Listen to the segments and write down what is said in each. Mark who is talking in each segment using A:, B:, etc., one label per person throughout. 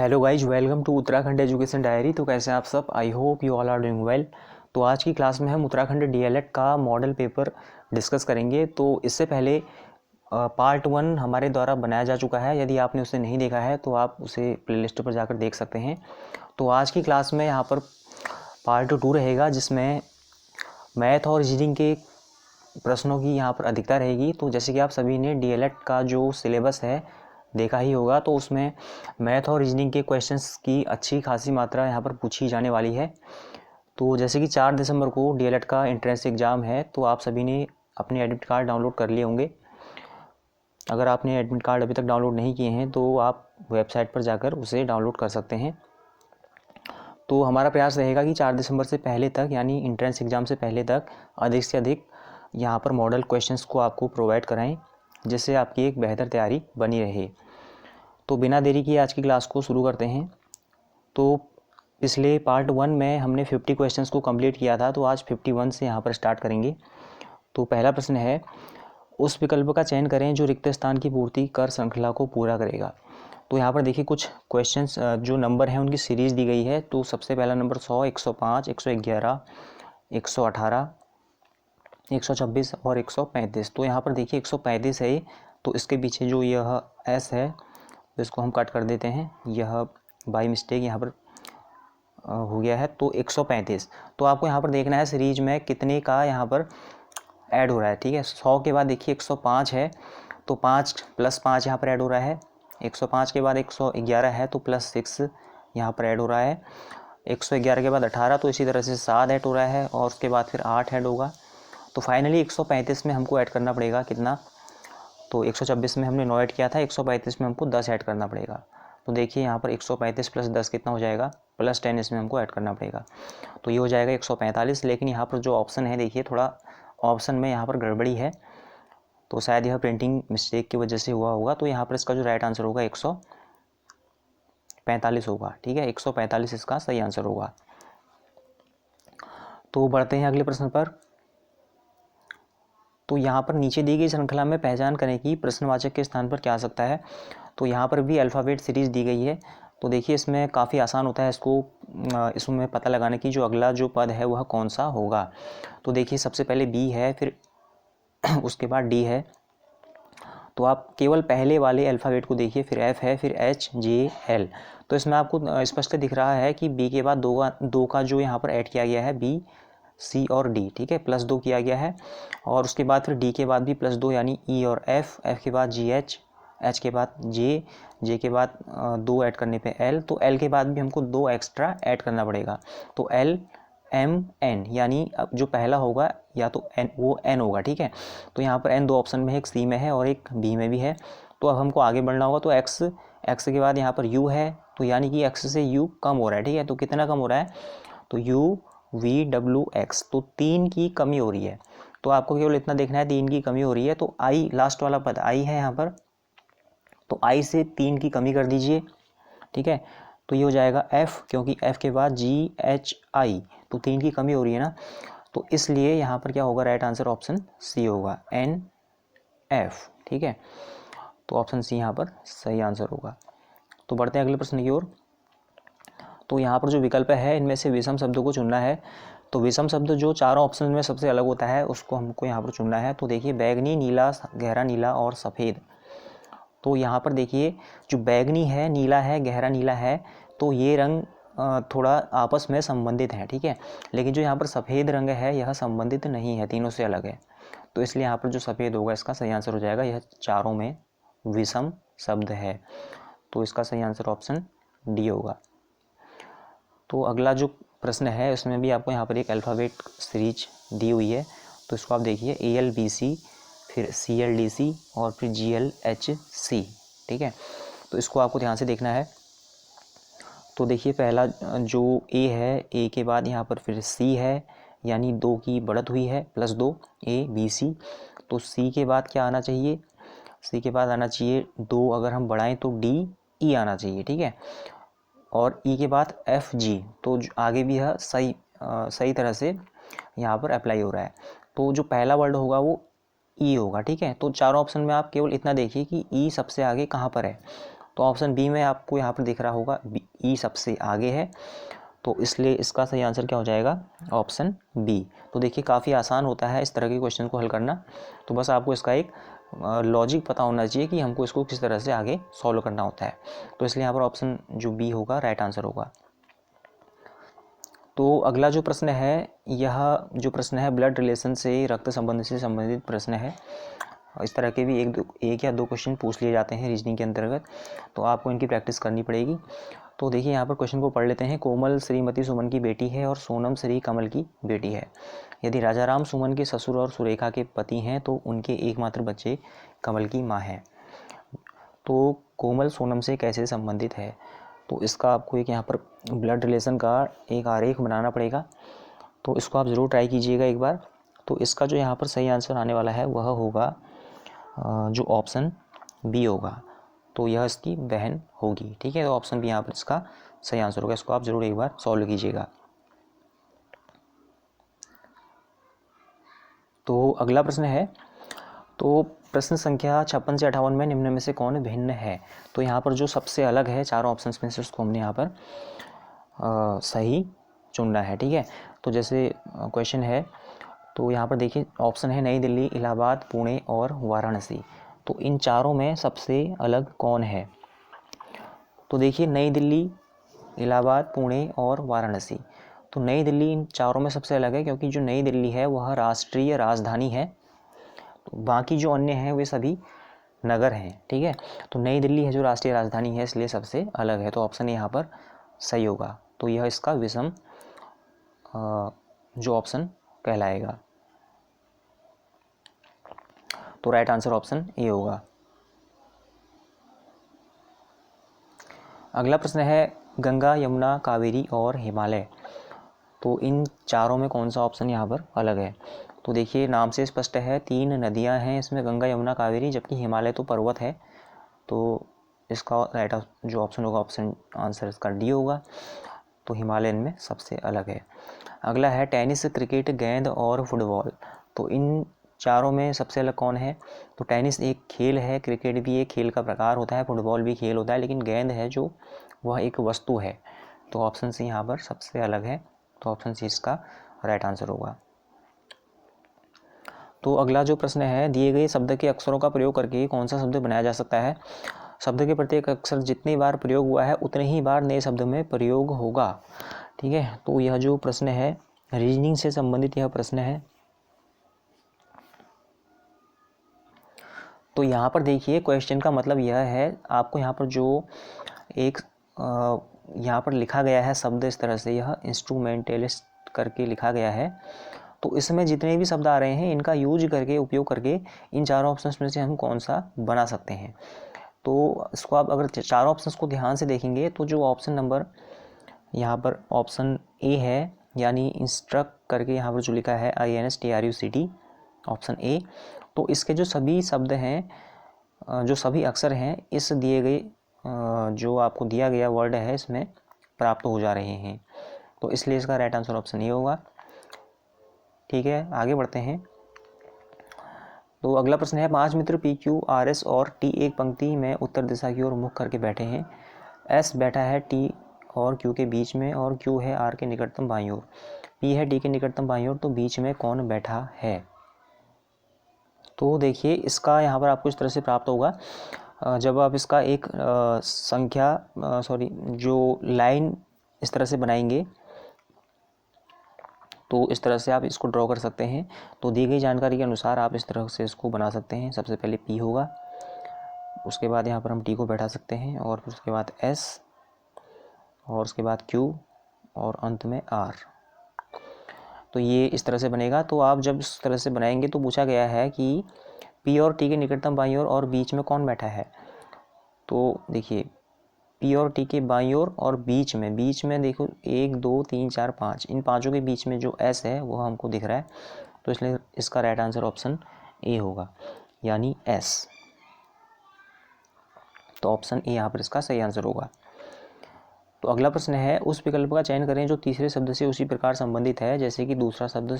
A: Hello guys, welcome to Uttarakhand education diary. तो कैसे हैं आप सब? I hope you all are doing well. तो आज की क्लास में हम उत्तराखंड डीएलएड का मॉडल पेपर डिस्कस करेंगे। तो इससे पहले पार्ट 1 हमारे द्वारा बनाया जा चुका है। यदि आपने उसे नहीं देखा है तो आप उसे प्लेलिस्ट पर जाकर देख सकते हैं। तो आज की क्लास में यहाँ पर पार्ट 2 रहेगा, जिसमें मैथ और रीजनिंग के प्रश्नों की यहाँ पर अधिकता रहेगी। तो जैसे कि आप सभी ने डीएलएड का जो सिलेबस है देखा ही होगा, तो उसमें मैथ और रीजनिंग के क्वेश्चंस की अच्छी खासी मात्रा यहाँ पर पूछी जाने वाली है। तो जैसे कि 4 दिसंबर को डीएलएड का एंट्रेंस एग्ज़ाम है, तो आप सभी ने अपने एडमिट कार्ड डाउनलोड कर लिए होंगे। अगर आपने एडमिट कार्ड अभी तक डाउनलोड नहीं किए हैं तो आप वेबसाइट पर जाकर उसे डाउनलोड कर सकते हैं। तो हमारा प्रयास रहेगा कि 4 दिसंबर से पहले तक, यानी एंट्रेंस एग्ज़ाम से पहले तक अधिक से अधिक यहाँ पर मॉडल क्वेश्चंस को आपको प्रोवाइड कराएं, जिससे आपकी एक बेहतर तैयारी बनी रहे। तो बिना देरी किए आज की क्लास को शुरू करते हैं। तो पिछले पार्ट 1 में हमने 50 क्वेश्चंस को कंप्लीट किया था, तो आज 51 से यहाँ पर स्टार्ट करेंगे। तो पहला प्रश्न है, उस विकल्प का चयन करें जो रिक्त स्थान की पूर्ति कर श्रृंखला को पूरा करेगा। तो यहाँ पर देखिए कुछ क्वेश्चंस जो नंबर हैं उनकी सीरीज़ दी गई है। तो सबसे पहला नंबर 100, 105, 111, 118, 126 और 135। तो यहाँ पर देखिए 135 है, तो इसके पीछे जो यह एस है तो इसको हम कट कर देते हैं। यह बाय मिस्टेक यहाँ पर हो गया है। तो 135, तो आपको यहाँ पर देखना है सीरीज में कितने का यहाँ पर ऐड हो रहा है। ठीक है, 100 के बाद देखिए 105 है, तो 5 + 5 यहाँ पर ऐड हो रहा है। 105 के बाद 111 है, तो +6 यहाँ पर ऐड हो रहा है। 111 के बाद 18, तो इसी तरह से 7 ऐड हो रहा है, और उसके बाद फिर 8 ऐड होगा। तो फाइनली 135 में हमको ऐड करना पड़ेगा कितना? तो 126 में हमने 9 ऐड किया था, 135 में हमको 10 ऐड करना पड़ेगा। तो देखिए यहाँ पर 135 + 10 कितना हो जाएगा? +10 इसमें हमको ऐड करना पड़ेगा। तो ये हो जाएगा 145। लेकिन यहाँ पर जो ऑप्शन है, देखिए थोड़ा ऑप्शन में यहाँ पर गड़बड़ी है, तो शायद यह प्रिंटिंग मिस्टेक की वजह से हुआ होगा। तो यहाँ पर इसका जो राइट आंसर होगा 145 होगा। ठीक है, 145 इसका सही आंसर होगा। तो बढ़ते हैं अगले प्रश्न पर। तो यहाँ पर नीचे दी गई श्रृंखला में पहचान करें कि प्रश्नवाचक के स्थान पर क्या आ सकता है। तो यहाँ पर भी अल्फ़ाबेट सीरीज़ दी गई है। तो देखिए इसमें काफ़ी आसान होता है इसमें पता लगाने की जो अगला जो पद है वह कौन सा होगा। तो देखिए सबसे पहले बी है, फिर उसके बाद डी है। तो आप केवल पहले वाले अल्फ़ाबेट को देखिए, फिर एफ है, फिर एच, जे, एल। तो इसमें आपको स्पष्ट दिख रहा है कि बी के बाद दो का जो यहाँ पर ऐड किया गया है, बी, सी और डी। ठीक है, +2 किया गया है। और उसके बाद फिर डी के बाद भी +2, यानी ई और एफ, एफ के बाद जी एच, एच के बाद जे, जे के बाद 2 ऐड करने पे एल, तो एल के बाद भी हमको 2 एक्स्ट्रा ऐड करना पड़ेगा। तो एल, एम, एन, यानी अब जो पहला होगा या तो एन, वो एन होगा। ठीक है, तो यहाँ पर एन 2 ऑप्शन में है, एक सी में है और एक बी में भी है। तो अब हमको आगे बढ़ना होगा। तो एक्स, एक्स के बाद यहाँ पर यू है, तो यानी कि एक्स से यू कम हो रहा है। ठीक है, तो कितना कम हो रहा है? तो यू, वी, डब्ल्यू, एक्स, तो 3 की कमी हो रही है। तो आपको केवल इतना देखना है, 3 की कमी हो रही है। तो आई, लास्ट वाला पद आई है यहाँ पर, तो आई से 3 की कमी कर दीजिए। ठीक है, तो ये हो जाएगा एफ, क्योंकि एफ के बाद जी, एच, आई, तो 3 की कमी हो रही है ना। तो इसलिए यहाँ पर क्या होगा? राइट आंसर ऑप्शन सी होगा, एन, एफ। ठीक है, तो ऑप्शन सी यहाँ पर सही आंसर होगा। तो बढ़ते हैं अगले प्रश्न की ओर। तो यहाँ पर जो विकल्प है इनमें से विषम शब्दों को चुनना है। तो विषम शब्द जो चारों ऑप्शन में सबसे अलग होता है उसको हमको यहाँ पर चुनना है। तो देखिए बैगनी, नीला, गहरा नीला और सफ़ेद। तो यहाँ पर देखिए जो बैगनी है, नीला है, गहरा नीला है, तो ये रंग थोड़ा आपस में संबंधित हैं। ठीक है, लेकिन जो यहाँ पर सफ़ेद रंग है यह संबंधित नहीं है, तीनों से अलग है। तो इसलिए यहाँ पर जो सफ़ेद होगा इसका सही आंसर हो जाएगा। यह चारों में विषम शब्द है, तो इसका सही आंसर ऑप्शन डी होगा। तो अगला जो प्रश्न है उसमें भी आपको यहाँ पर एक अल्फ़ाबेट सीरीज दी हुई है। तो इसको आप देखिए, ALBC, फिर CLDC और फिर GLHC। ठीक है, तो इसको आपको ध्यान से देखना है। तो देखिए पहला जो A है, A के बाद यहाँ पर फिर C है, यानी 2 की बढ़त हुई है, +2, ABC। तो C के बाद क्या आना चाहिए? C के बाद आना चाहिए 2, अगर हम बढ़ाएं तो D, E आना चाहिए। ठीक है, और ई के बाद FG, तो आगे भी यह सही तरह से यहाँ पर अप्लाई हो रहा है। तो जो पहला वर्ड होगा वो ई होगा। ठीक है, तो चारों ऑप्शन में आप केवल इतना देखिए कि ई सबसे आगे कहाँ पर है। तो ऑप्शन बी में आपको यहाँ पर दिख रहा होगा ई सबसे आगे है, तो इसलिए इसका सही आंसर क्या हो जाएगा, ऑप्शन बी। तो देखिए काफ़ी आसान होता है इस तरह के क्वेश्चन को हल करना, तो बस आपको इसका एक लॉजिक पता होना चाहिए कि हमको इसको किस तरह से आगे सॉल्व करना होता है। तो इसलिए यहाँ पर ऑप्शन जो बी होगा राइट आंसर होगा। तो अगला जो प्रश्न है, यह जो प्रश्न है ब्लड रिलेशन से, रक्त संबंध से संबंधित प्रश्न है। इस तरह के भी एक या दो क्वेश्चन पूछ लिए जाते हैं रीजनिंग के अंतर्गत, तो आपको इनकी प्रैक्टिस करनी पड़ेगी। तो देखिए यहाँ पर क्वेश्चन को पढ़ लेते हैं। कोमल श्रीमती सुमन की बेटी है और सोनम श्री कमल की बेटी है। यदि राजाराम सुमन के ससुर और सुरेखा के पति हैं तो उनके एकमात्र बच्चे कमल की माँ है। तो कोमल सोनम से कैसे संबंधित है? तो इसका आपको एक यहाँ पर ब्लड रिलेशन का एक आरेख बनाना पड़ेगा, तो इसको आप ज़रूर ट्राई कीजिएगा एक बार। तो इसका जो यहाँ पर सही आंसर आने वाला है वह होगा जो ऑप्शन बी होगा, तो यह इसकी बहन होगी। ठीक है, तो ऑप्शन बी यहाँ पर इसका सही आंसर होगा। इसको आप ज़रूर एक बार सॉल्व कीजिएगा। तो अगला प्रश्न है, तो प्रश्न संख्या 56 से 58 में निम्न में से कौन भिन्न है? तो यहाँ पर जो सबसे अलग है चारों ऑप्शंस में से उसको हमने यहाँ पर सही चुनना है। ठीक है, तो जैसे क्वेश्चन है, तो यहाँ पर देखिए ऑप्शन है नई दिल्ली, इलाहाबाद, पुणे और वाराणसी। तो इन चारों में सबसे अलग कौन है? तो देखिए नई दिल्ली, इलाहाबाद, पुणे और वाराणसी। तो नई दिल्ली इन चारों में सबसे अलग है, क्योंकि जो नई दिल्ली है वह राष्ट्रीय राजधानी है, तो बाकी जो अन्य हैं वे सभी नगर हैं। ठीक है, तो नई दिल्ली है जो राष्ट्रीय राजधानी है, इसलिए सबसे अलग है, तो ऑप्शन यहाँ पर सही होगा। तो यह इसका विषम जो ऑप्शन कहलाएगा। तो राइट आंसर ऑप्शन ए होगा। अगला प्रश्न है गंगा, यमुना, कावेरी और हिमालय। तो इन चारों में कौन सा ऑप्शन यहाँ पर अलग है? तो देखिए नाम से स्पष्ट है, 3 नदियाँ हैं इसमें, गंगा, यमुना, कावेरी, जबकि हिमालय तो पर्वत है, तो इसका राइट जो ऑप्शन होगा, ऑप्शन आंसर इसका डी होगा। तो हिमालय इनमें सबसे अलग है। अगला है टेनिस, क्रिकेट, गेंद और फुटबॉल। तो इन चारों में सबसे अलग कौन है? तो टेनिस एक खेल है, क्रिकेट भी एक खेल का प्रकार होता है, फुटबॉल भी खेल होता है, लेकिन गेंद है जो वह एक वस्तु है। तो ऑप्शन सी यहाँ पर सबसे अलग है, तो ऑप्शन सी इसका राइट आंसर होगा। तो अगला जो प्रश्न है, दिए गए शब्द के अक्षरों का प्रयोग करके कौन सा शब्द बनाया जा सकता है? शब्द के प्रत्येक अक्षर जितनी बार प्रयोग हुआ है उतने ही बार नए शब्द में प्रयोग होगा। ठीक है, तो यह जो प्रश्न है रीजनिंग से संबंधित यह प्रश्न है। तो यहाँ पर देखिए क्वेश्चन का मतलब यह है, आपको यहाँ पर जो एक यहाँ पर लिखा गया है शब्द इस तरह से, यह इंस्ट्रूमेंटलिस्ट करके लिखा गया है, तो इसमें जितने भी शब्द आ रहे हैं इनका यूज करके, उपयोग करके इन चारों ऑप्शंस में से हम कौन सा बना सकते हैं। तो इसको आप अगर चारों ऑप्शंस को ध्यान से देखेंगे तो जो ऑप्शन नंबर यहाँ पर ऑप्शन ए है, यानी इंस्ट्रक्ट करके यहाँ पर जो लिखा है INSTRUCT, ऑप्शन ए, तो इसके जो सभी शब्द हैं, जो सभी अक्षर हैं, इस दिए गए जो आपको दिया गया वर्ड है इसमें प्राप्त हो जा रहे हैं, तो इसलिए इसका राइट आंसर ऑप्शन ए होगा। ठीक है, आगे बढ़ते हैं। तो अगला प्रश्न है 5 मित्र PQRS और T एक पंक्ति में उत्तर दिशा की ओर मुख करके बैठे हैं। S बैठा है T और Q के बीच में और Q है R के निकटतम बाईं ओर, P है D के निकटतम बाईं ओर, तो बीच में कौन बैठा है? तो देखिए इसका यहाँ पर आपको इस तरह से प्राप्त होगा, जब आप इसका एक जो लाइन इस तरह से बनाएंगे तो इस तरह से आप इसको ड्रॉ कर सकते हैं। तो दी गई जानकारी के अनुसार आप इस तरह से इसको बना सकते हैं। सबसे पहले P होगा, उसके बाद यहाँ पर हम T को बैठा सकते हैं, और फिर उसके बाद S, और उसके बाद Q, और अंत में R। तो ये इस तरह से बनेगा। तो आप जब इस तरह से बनाएंगे तो पूछा गया है कि P और T के निकटतम बाईं ओर और बीच में कौन बैठा है। तो देखिए P और T के बाईं ओर और बीच में देखो 1 2 3 4 5, इन पांचों के बीच में जो S है वो हमको दिख रहा है, तो इसलिए इसका राइट आंसर ऑप्शन ए होगा, यानी S। तो ऑप्शन ए यहाँ पर इसका सही आंसर होगा। तो अगला प्रश्न है उस विकल्प का चयन करें जो तीसरे शब्द से उसी प्रकार संबंधित है जैसे कि दूसरा शब्द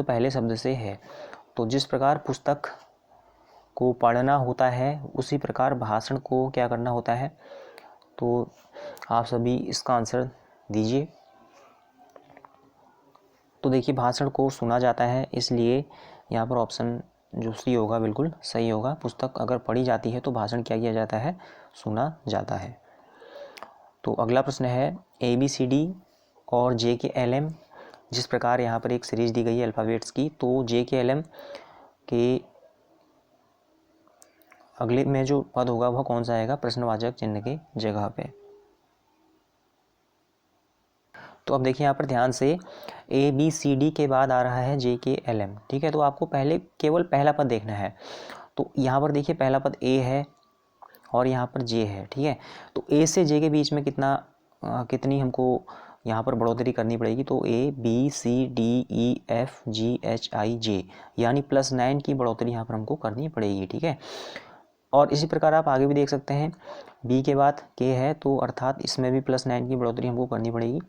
A: पहले शब्द से है। तो जिस प्रकार पुस्तक को पढ़ना होता है उसी प्रकार भाषण को क्या करना होता है। तो आप सभी इसका आंसर दीजिए। तो देखिए भाषण को सुना जाता है, इसलिए यहाँ पर ऑप्शन जो सी होगा बिल्कुल सही होगा। पुस्तक अगर पढ़ी जाती है तो भाषण क्या किया जाता है, सुना जाता है। तो अगला प्रश्न है ABCD और JKLM, जिस प्रकार यहाँ पर एक सीरीज दी गई है अल्फ़ाबेट्स की, तो JKLM के अगले में जो पद होगा वह कौन सा आएगा प्रश्नवाचक चिन्ह के जगह पे। तो अब देखिए यहाँ पर ध्यान से ABCD के बाद आ रहा है JKLM, ठीक है। तो आपको पहले केवल पहला पद देखना है। तो यहाँ पर देखिए पहला पद A है और यहाँ पर J है, ठीक है। तो A से J के बीच में कितनी हमको यहाँ पर बढ़ोतरी करनी पड़ेगी। तो ABCDEFGHIJ यानी +9 की बढ़ोतरी यहाँ पर हमको करनी पड़ेगी, ठीक है। और इसी प्रकार आप आगे भी देख सकते हैं B के बाद K है, तो अर्थात इसमें भी +9 की बढ़ोतरी हमको करनी पड़ेगी।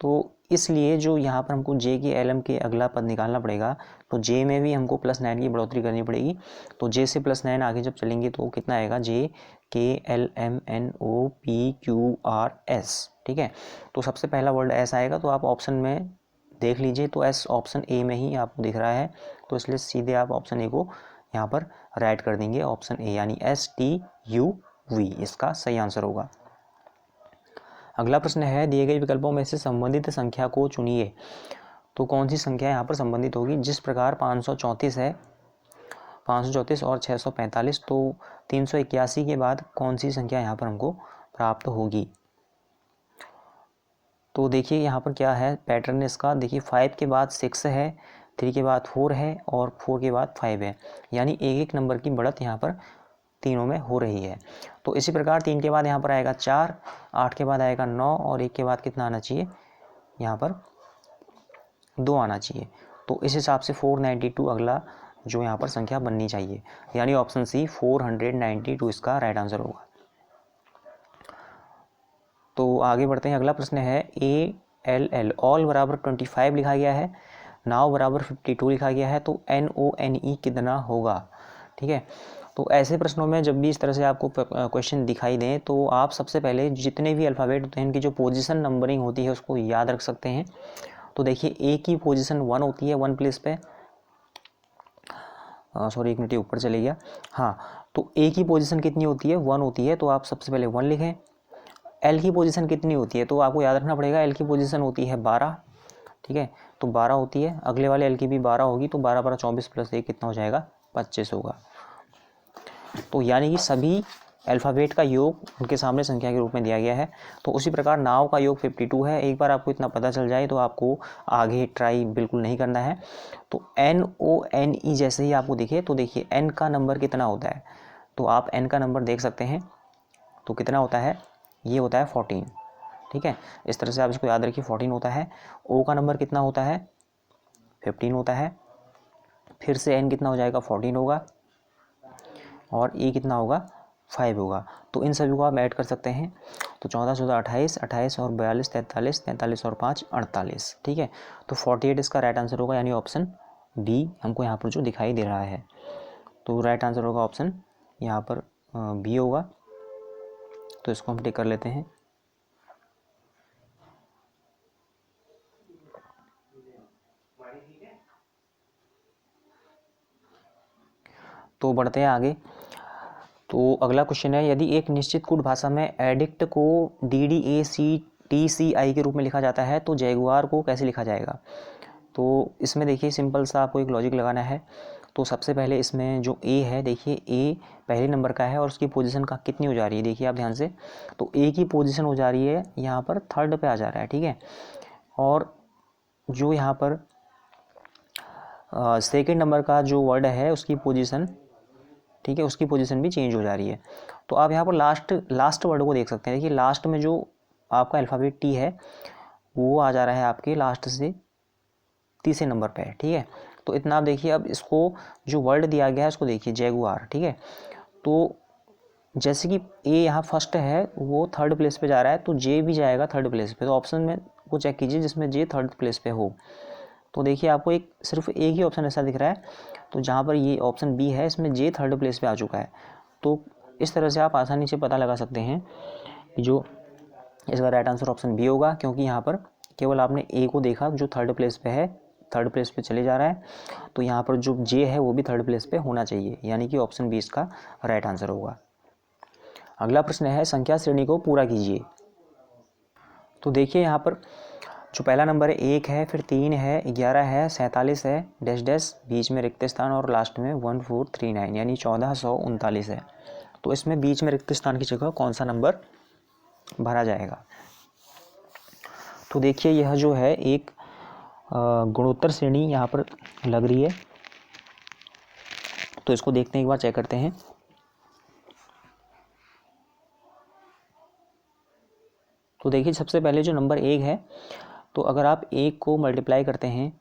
A: तो इसलिए जो यहाँ पर हमको JKLM के अगला पद निकालना पड़ेगा, तो J में भी हमको +9 की बढ़ोतरी करनी पड़ेगी। तो J से +9 आगे जब चलेंगे तो कितना आएगा JKLMNOPQRS, ठीक है। तो सबसे पहला वर्ड S आएगा, तो आप ऑप्शन में देख लीजिए, तो S ऑप्शन A में ही आपको दिख रहा है, तो इसलिए सीधे आप ऑप्शन A को यहाँ पर राइट कर देंगे, ऑप्शन A यानी STUV इसका सही आंसर होगा। अगला प्रश्न है दिए गए विकल्पों में से संबंधित संख्या को चुनिए। तो कौन सी संख्या यहाँ पर संबंधित होगी। जिस प्रकार 534 है, 534 और 645, तो 381 के बाद कौन सी संख्या यहाँ पर हमको प्राप्त होगी। तो देखिए यहाँ पर क्या है पैटर्न इसका, देखिए 5 के बाद 6 है, 3 के बाद 4 है और 4 के बाद 5 है, यानी एक एक नंबर की बढ़त यहाँ पर तीनों में हो रही है। तो इसी प्रकार 3 के बाद यहाँ पर आएगा 4, 8 के बाद आएगा 9 और 1 के बाद कितना आना चाहिए, यहाँ पर 2 आना चाहिए। तो इस हिसाब से 492 अगला जो यहाँ पर संख्या बननी चाहिए, यानी ऑप्शन सी 492 इसका राइट आंसर होगा। तो आगे बढ़ते हैं। अगला प्रश्न है ALL ऑल बराबर 25 लिखा गया है, नाउ बराबर 52 लिखा गया है, तो NONE कितना होगा, ठीक है। तो ऐसे प्रश्नों में जब भी इस तरह से आपको क्वेश्चन दिखाई दें तो आप सबसे पहले जितने भी अल्फ़ाबेट होते हैं इनकी जो पोजीशन नंबरिंग होती है उसको याद रख सकते हैं। तो देखिए A की पोजीशन 1 होती है, 1 प्लेस पे, सॉरी 1 मिनट ऊपर चले गया, हाँ। तो A की पोजीशन कितनी होती है, 1 होती है, तो आप सबसे पहले 1 लिखें। L की पोजीशन कितनी होती है, तो आपको याद रखना पड़ेगा L की पोजीशन होती है 12, ठीक है। तो 12 होती है, अगले वाले L की भी 12 होगी, तो 12 12 24 प्लस 1 कितना हो जाएगा, 25 होगा। तो यानी कि सभी अल्फ़ाबेट का योग उनके सामने संख्या के रूप में दिया गया है। तो उसी प्रकार नाव का योग 52 है। एक बार आपको इतना पता चल जाए तो आपको आगे ट्राई बिल्कुल नहीं करना है। तो NONE जैसे ही आपको दिखे तो देखिए N का नंबर कितना होता है, तो आप N का नंबर देख सकते हैं, तो कितना होता है, ये होता है 14, ठीक है। इस तरह से आप इसको याद रखिए 14 होता है। O का नंबर कितना होता है, 15 होता है। फिर से N कितना हो जाएगा, 14 होगा, और E कितना होगा, 5 होगा। तो इन सभी को आप ऐड कर सकते हैं। तो 14 14 28, 28 और 42 43, 43 और 5 48, ठीक है। तो 48 इसका राइट आंसर होगा, यानी ऑप्शन बी हमको यहाँ पर जो दिखाई दे रहा है। तो राइट आंसर होगा ऑप्शन यहाँ पर बी होगा। तो इसको हम टिक कर लेते हैं। तो बढ़ते हैं आगे। तो अगला क्वेश्चन है यदि एक निश्चित कोड भाषा में एडिक्ट को DDACTCI के रूप में लिखा जाता है तो जैगुआर को कैसे लिखा जाएगा। तो इसमें देखिए सिंपल सा आपको एक लॉजिक लगाना है। तो सबसे पहले इसमें जो A है, देखिए A पहले नंबर का है और उसकी पोजीशन का कितनी हो जा रही है, देखिए आप ध्यान से। तो A की पोजीशन हो जा रही है यहाँ पर 3rd पे आ जा रहा है, ठीक है। और जो यहाँ पर 2nd नंबर का जो वर्ड है उसकी पोजीशन, ठीक है, उसकी पोजीशन भी चेंज हो जा रही है। तो आप यहाँ पर लास्ट वर्ड को देख सकते हैं। देखिए लास्ट में जो आपका अल्फ़ाबेट T है वो आ जा रहा है आपके लास्ट से तीसरे नंबर पे, ठीक है। तो इतना आप देखिए। अब इसको जो वर्ड दिया गया है उसको देखिए जैगुआर, ठीक है। तो जैसे कि A यहाँ फर्स्ट है वो 3rd प्लेस पे जा रहा है, तो J भी जाएगा 3rd प्लेस पे। तो ऑप्शन में को चेक कीजिए जिसमें J 3rd प्लेस पे हो। तो देखिए आपको सिर्फ एक ही ऑप्शन ऐसा दिख रहा है तो जहाँ पर ये ऑप्शन बी है इसमें जे थर्ड प्लेस पे आ चुका है। तो इस तरह से आप आसानी से पता लगा सकते हैं कि जो इसका राइट आंसर ऑप्शन बी होगा, क्योंकि यहाँ पर केवल आपने ए को देखा जो थर्ड प्लेस पे है, थर्ड प्लेस पे चले जा रहा है, तो यहाँ पर जो जे है वो भी थर्ड प्लेस पे होना चाहिए, यानी कि ऑप्शन बी इसका राइट आंसर होगा। अगला प्रश्न है संख्या श्रेणी को पूरा कीजिए। तो देखिए यहाँ पर जो पहला नंबर है 1 है, फिर 3 है, 11 है, 47 है, डैश डैश, बीच में रिक्त स्थान और लास्ट में 1439 यानी 1439 है। तो इसमें बीच में रिक्त स्थान की जगह कौन सा नंबर भरा जाएगा? तो देखिए यह जो है एक गुणोत्तर श्रेणी यहाँ पर लग रही है, तो इसको देखते हैं, एक बार चेक करते हैं। तो देखिए सबसे पहले जो नंबर 1 है, तो अगर आप 1 को मल्टीप्लाई करते हैं,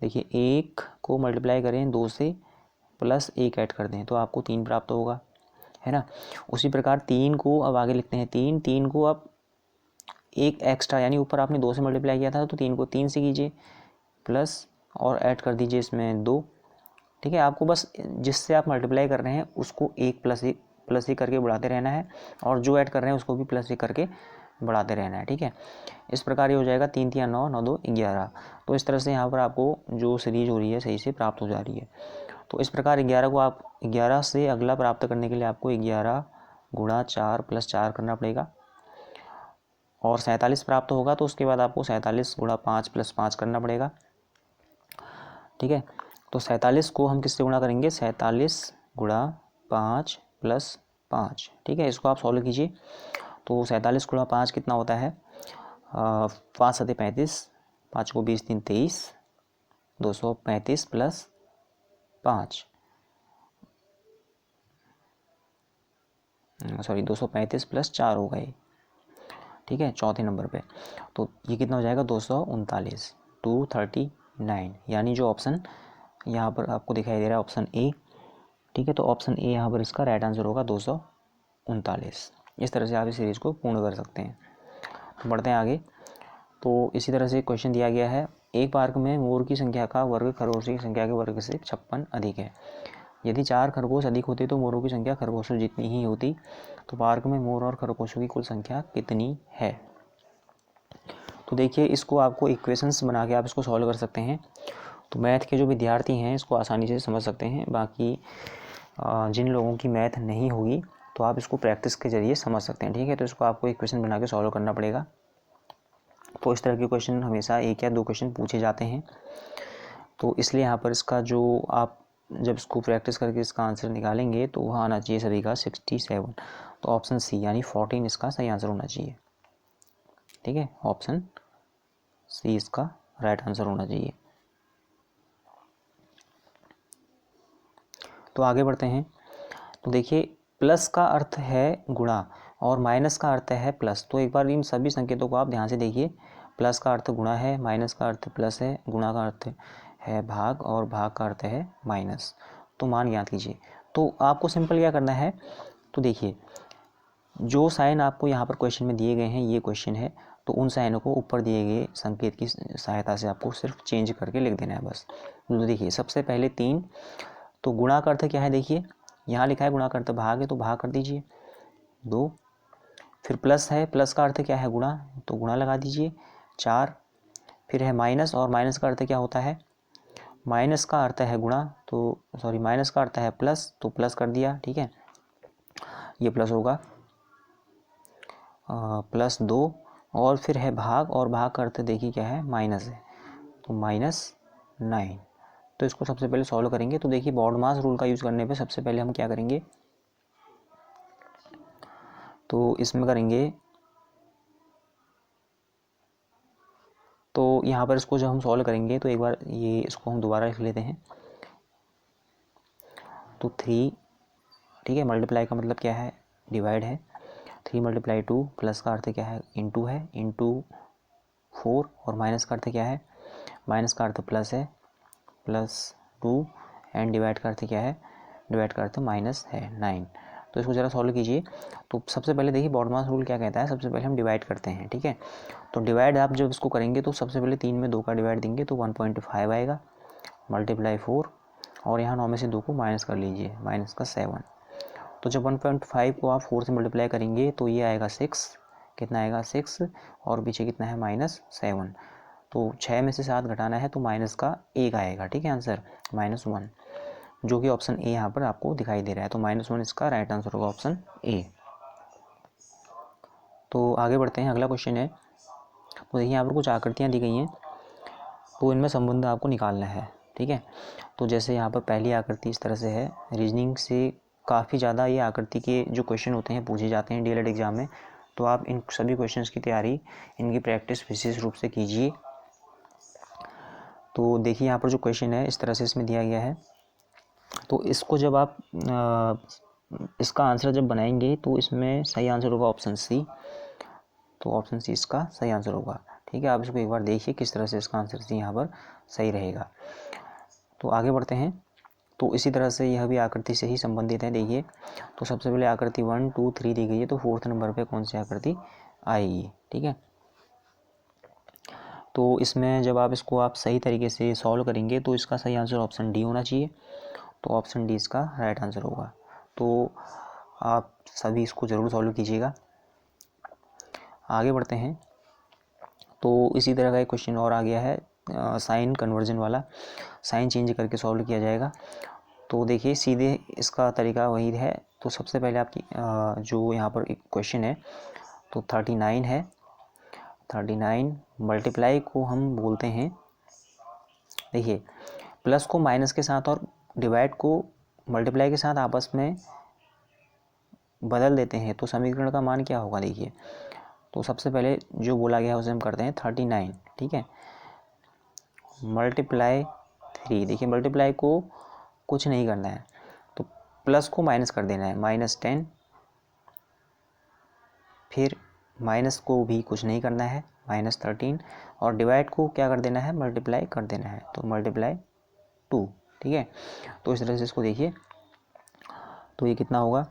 A: देखिए 1 को मल्टीप्लाई करें 2 से प्लस 1 ऐड कर दें तो आपको 3 प्राप्त होगा, है ना। उसी प्रकार 3 को अब आगे लिखते हैं, 3 को आप एक एक्स्ट्रा, यानी ऊपर आपने 2 से मल्टीप्लाई किया था तो 3 को 3 से कीजिए प्लस और ऐड कर दीजिए इसमें 2, ठीक है। आपको बस जिससे आप मल्टीप्लाई कर रहे हैं उसको एक प्लस ही करके बढ़ाते रहना है, और जो ऐड कर रहे हैं उसको भी प्लस ही करके बढ़ाते रहना है, ठीक है। इस प्रकार ये हो जाएगा 3 3 9, 9 2 11। तो इस तरह से यहाँ पर आपको जो सीरीज हो रही है सही से प्राप्त हो जा रही है। तो इस प्रकार 11 को आप 11 से अगला प्राप्त करने के लिए आपको 11 गुणा 4 प्लस 4 करना पड़ेगा, और 47 प्राप्त होगा तो उसके बाद आपको 47 गुणा 5 प्लस 5 करना पड़ेगा, ठीक है। तो 47 को हम किससे गुणा करेंगे? 47 गुणा 5 प्लस 5, ठीक है। इसको आप सॉल्व कीजिए। तो 47 गुणा 5 कितना होता है? 5 7 35, 5 को 20 3 23, 235 प्लस 5, सॉरी 235 प्लस 4 होगा ये, ठीक है, चौथे नंबर पे। तो ये कितना हो जाएगा? 239, 239, यानी जो ऑप्शन यहाँ पर आपको दिखाई दे रहा है ऑप्शन ए, ठीक है। तो ऑप्शन ए यहाँ पर इसका राइट आंसर होगा 239। इस तरह से आप इस सीरीज़ को पूर्ण कर सकते हैं। तो बढ़ते हैं आगे। तो इसी तरह से क्वेश्चन दिया गया है, एक पार्क में मोर की संख्या का वर्ग खरगोशों की संख्या के वर्ग से 56 अधिक है। यदि 4 खरगोश अधिक होते तो मोरों की संख्या खरगोशों जितनी ही होती, तो पार्क में मोर और खरगोशों की कुल संख्या कितनी है? तो देखिए इसको आपको इक्वेशंस बना के आप इसको सॉल्व कर सकते हैं। तो मैथ के जो विद्यार्थी हैं इसको आसानी से समझ सकते हैं, बाकी जिन लोगों की मैथ नहीं होगी तो आप इसको प्रैक्टिस के जरिए समझ सकते हैं, ठीक है। तो इसको आपको इक्वेशन बना के सॉल्व करना पड़ेगा। तो इस तरह के क्वेश्चन हमेशा 1 या 2 क्वेश्चन पूछे जाते हैं, तो इसलिए यहाँ पर इसका जो आप जब इसको प्रैक्टिस करके इसका आंसर निकालेंगे तो वहाँ आना चाहिए सभी का 67। तो ऑप्शन सी यानी 14 इसका सही आंसर होना चाहिए, ठीक है। ऑप्शन सी इसका राइट आंसर होना चाहिए। तो आगे बढ़ते हैं। तो देखिए प्लस का अर्थ है गुणा और माइनस का अर्थ है प्लस। तो एक बार इन सभी संकेतों को आप ध्यान से देखिए। प्लस का अर्थ गुणा है, माइनस का अर्थ प्लस है, गुणा का अर्थ है भाग और भाग का अर्थ है माइनस। तो मान याद कीजिए। तो आपको सिंपल क्या करना है? तो देखिए जो साइन आपको यहाँ पर क्वेश्चन में दिए गए हैं, ये क्वेश्चन है, तो उन साइनों को ऊपर दिए गए संकेत की सहायता से आपको सिर्फ चेंज करके लिख देना है बस। तो देखिए सबसे पहले 3, तो गुणा का अर्थ क्या है? देखिए यहाँ लिखा है गुणा का अर्थ भाग है, तो भाग कर दीजिए 2। फिर प्लस है, प्लस का अर्थ क्या है? गुणा, तो गुणा लगा दीजिए 4। फिर है माइनस, और माइनस का अर्थ क्या होता है? माइनस का अर्थ है गुणा, तो सॉरी माइनस का अर्थ है प्लस, तो प्लस कर दिया, ठीक है। ये प्लस होगा +2, और फिर है भाग, और भाग का अर्थ देखिए क्या है? माइनस है, तो -9। तो इसको सबसे पहले सॉल्व करेंगे। तो देखिए बॉडमास रूल का यूज़ करने पे सबसे पहले हम क्या करेंगे? तो इसमें करेंगे, तो यहाँ पर इसको जब हम सॉल्व करेंगे तो एक बार ये इसको हम दोबारा लिख लेते हैं। तो 3, ठीक है, मल्टीप्लाई का मतलब क्या है? डिवाइड है। 3 × 2, प्लस का अर्थ क्या है? इंटू है, इंटू 4, और माइनस का अर्थ क्या है? माइनस का अर्थ प्लस है, +2, एंड डिवाइड का अर्थ क्या है? डिवाइड का अर्थ माइनस है 9। तो इसको ज़रा सॉल्व कीजिए। तो सबसे पहले देखिए बॉडमास रूल क्या कहता है, सबसे पहले हम डिवाइड करते हैं, ठीक है। तो डिवाइड आप जब इसको करेंगे तो सबसे पहले 3 में 2 का डिवाइड देंगे तो 1.5 आएगा, मल्टीप्लाई 4, और यहाँ 9 में से 2 को माइनस कर लीजिए, माइनस का 7। तो जब 1.5 को आप 4 से मल्टीप्लाई करेंगे तो ये आएगा 6, कितना आएगा 6, और पीछे कितना है -7। तो 6 में से 7 घटाना है तो माइनस का 1 आएगा, ठीक है, आंसर -1, जो कि ऑप्शन ए यहाँ पर आपको दिखाई दे रहा है। तो -1 इसका राइट आंसर होगा ऑप्शन ए। तो आगे बढ़ते हैं, अगला क्वेश्चन है। तो देखिए यहाँ पर कुछ आकृतियाँ दी गई हैं, तो इनमें संबंध आपको निकालना है, ठीक है। तो जैसे यहाँ पर पहली आकृति इस तरह से है, रीजनिंग से काफ़ी ज़्यादा ये आकृति के जो क्वेश्चन होते हैं पूछे जाते हैं डीएलएड एग्जाम में। तो आप इन सभी क्वेश्चंस की तैयारी, इनकी प्रैक्टिस विशेष रूप से कीजिए। तो देखिए यहाँ पर जो क्वेश्चन है इस तरह से इसमें दिया गया है। तो इसको जब आप इसका आंसर जब बनाएंगे तो इसमें सही आंसर होगा ऑप्शन सी। तो ऑप्शन सी इसका सही आंसर होगा, ठीक है। आप इसको एक बार देखिए किस तरह से इसका आंसर सी यहाँ पर सही रहेगा। तो आगे बढ़ते हैं। तो इसी तरह से यह भी आकृति से ही संबंधित है। देखिए, तो सबसे पहले आकृति 1, 2, 3 दी गई है, तो 4th नंबर पे कौन सी आकृति आएगी, ठीक है। तो इसमें जब आप इसको आप सही तरीके से सॉल्व करेंगे तो इसका सही आंसर ऑप्शन डी होना चाहिए। तो ऑप्शन डी इसका राइट आंसर होगा। तो आप सभी इसको ज़रूर सॉल्व कीजिएगा। आगे बढ़ते हैं। तो इसी तरह का एक क्वेश्चन और आ गया है, साइन कन्वर्जन वाला, साइन चेंज करके सॉल्व किया जाएगा। तो देखिए सीधे इसका तरीका वही है। तो सबसे पहले आपकी जो यहाँ पर एक क्वेश्चन है, तो 39 है, 39 मल्टीप्लाई को हम बोलते हैं, देखिए प्लस को माइनस के साथ और डिवाइड को मल्टीप्लाई के साथ आपस में बदल देते हैं, तो समीकरण का मान क्या होगा। देखिए, तो सबसे पहले जो बोला गया है उसे हम करते हैं 39, ठीक है, मल्टीप्लाई 3। देखिए मल्टीप्लाई को कुछ नहीं करना है, तो प्लस को माइनस कर देना है, -10, फिर माइनस को भी कुछ नहीं करना है, -13, और डिवाइड को क्या कर देना है, मल्टीप्लाई कर देना है, तो मल्टीप्लाई 2, ठीक है। तो इस तरह से इसको देखिए, तो ये कितना होगा,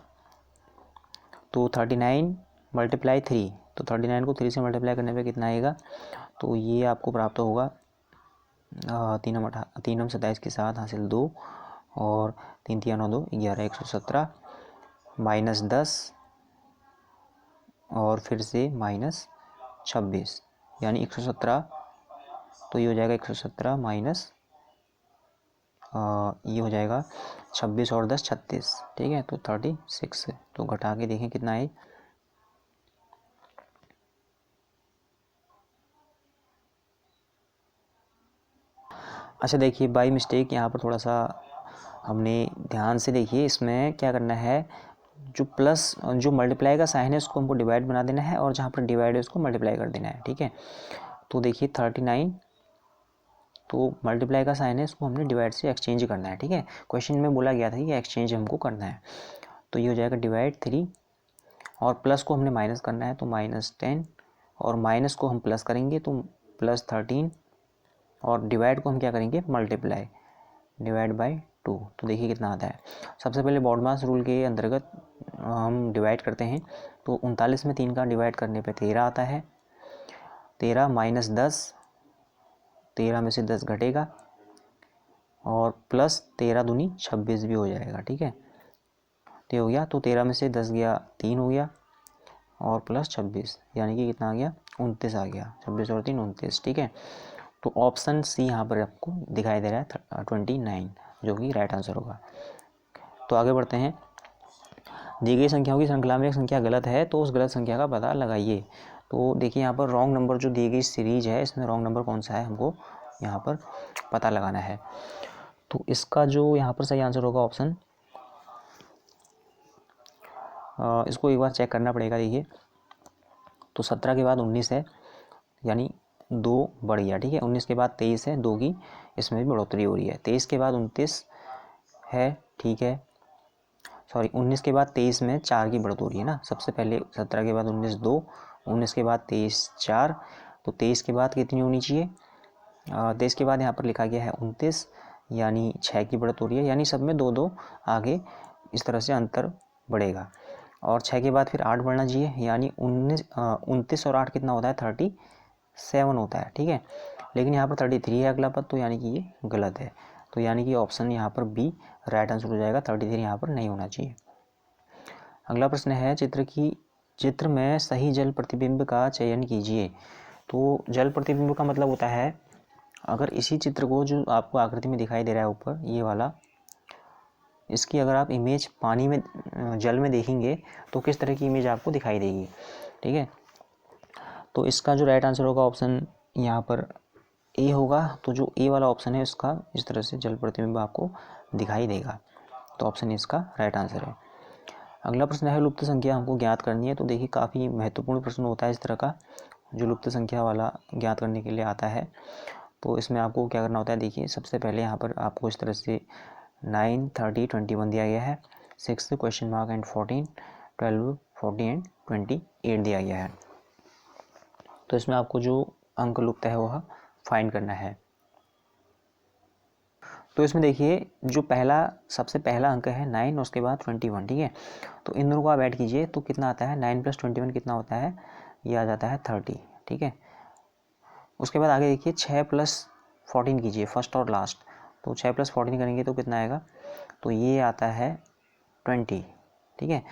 A: तो 39 मल्टीप्लाई 3, तो 39 को 3 से मल्टीप्लाई करने पे कितना आएगा, तो ये आपको प्राप्त होगा 3 27 के साथ हासिल 2, और 3 3 9 2 11, 117 -10, और फिर से -26, यानी 117। तो ये हो जाएगा 117 माइनस ये हो जाएगा 26 और 10 36, ठीक है, तो 36। तो घटा के देखें कितना है, अच्छा देखिए बाई मिस्टेक यहाँ पर थोड़ा सा हमने ध्यान से देखिए, इसमें क्या करना है, जो प्लस जो मल्टीप्लाई का साइन है उसको हमको डिवाइड बना देना है, और जहाँ पर डिवाइड है उसको मल्टीप्लाई कर देना है, ठीक है। तो देखिए 39, तो मल्टीप्लाई का साइन है इसको हमने डिवाइड से एक्सचेंज करना है, ठीक है। क्वेश्चन में बोला गया था कि एक्सचेंज हमको करना है। तो ये हो जाएगा डिवाइड 3, और प्लस को हमने माइनस करना है, तो -10, और माइनस को हम प्लस करेंगे तो +13, और डिवाइड को हम क्या करेंगे, मल्टीप्लाई, डिवाइड बाय 2। तो देखिए कितना आता है। सबसे पहले बॉडमास रूल के अंतर्गत हम डिवाइड करते हैं। तो 39 में 3 का डिवाइड करने पे 13 आता है, 13 -10, 13 में से 10 घटेगा, और प्लस 13 दूनी 26 भी हो जाएगा, ठीक है। तो हो गया, तो 13 में से 10 गया 3 हो गया, और प्लस 26, यानी कि कितना आ गया, 29 आ गया, 26 और 3 29, ठीक है। तो ऑप्शन सी यहाँ पर आपको दिखाई दे रहा है 29, जो कि राइट आंसर होगा। तो आगे बढ़ते हैं। दी गई संख्याओं की श्रृंखला में एक संख्या गलत है, तो उस गलत संख्या का पता लगाइए। तो देखिए यहाँ पर रॉन्ग नंबर जो दी गई सीरीज है, इसमें रॉन्ग नंबर कौन सा है हमको यहाँ पर पता लगाना है। तो इसका जो यहाँ पर सही आंसर होगा ऑप्शन, इसको एक बार चेक करना पड़ेगा। देखिए, तो 17 के बाद 19 है, यानी 2 बढ़ गया, ठीक है। 19 के बाद 23 है, 2 की इसमें भी बढ़ोतरी हो रही है। 23 के बाद 29 है, ठीक है, सॉरी 19 के बाद 23 में 4 की बढ़त हो रही है ना। सबसे पहले 17 के बाद 19 2, 19 के बाद 23 4, तो 23 के बाद कितनी होनी चाहिए, 23 के बाद यहाँ पर लिखा गया है 29, यानी 6 की बढ़त हो रही है, यानी सब में 2 2 आगे इस तरह से अंतर बढ़ेगा, और 6 के बाद फिर 8 बढ़ना चाहिए, यानी 29 और 8 कितना होता है 37 होता है, ठीक है। लेकिन यहाँ पर 33 है अगला पद, तो यानी कि ये गलत है। तो यानी कि ऑप्शन यहाँ पर बी राइट आंसर हो जाएगा, 33 यहाँ पर नहीं होना चाहिए। अगला प्रश्न है चित्र में सही जल प्रतिबिंब का चयन कीजिए। तो जल प्रतिबिंब का मतलब होता है, अगर इसी चित्र को जो आपको आकृति में दिखाई दे रहा है ऊपर ये वाला, इसकी अगर आप इमेज पानी में जल में देखेंगे तो किस तरह की इमेज आपको दिखाई देगी, ठीक है। तो इसका जो राइट आंसर होगा ऑप्शन यहाँ पर ए होगा। तो जो ए वाला ऑप्शन है इसका इस तरह से जल प्रतिबिंब आपको दिखाई देगा, तो ऑप्शन इसका राइट आंसर है। अगला प्रश्न है लुप्त संख्या हमको ज्ञात करनी है। तो देखिए काफ़ी महत्वपूर्ण प्रश्न होता है इस तरह का, जो लुप्त संख्या वाला ज्ञात करने के लिए आता है। तो इसमें आपको क्या करना होता है, देखिए सबसे पहले यहाँ पर आपको इस तरह से 9, 30, 21 दिया गया है, 6 क्वेश्चन मार्क एंड 14, 12, 40 एंड 28 दिया गया है। तो इसमें आपको जो अंक लुप्त है वह फाइंड करना है। तो इसमें देखिए जो सबसे पहला अंक है 9, उसके बाद 21, ठीक है। तो इन दोनों को आप ऐड कीजिए तो कितना आता है, 9 + 21 कितना होता है, ये आ जाता है 30, ठीक है। उसके बाद आगे देखिए 6 + 14 कीजिए, फर्स्ट और लास्ट। तो 6 + 14 करेंगे तो कितना आएगा, तो ये आता है 20, ठीक है।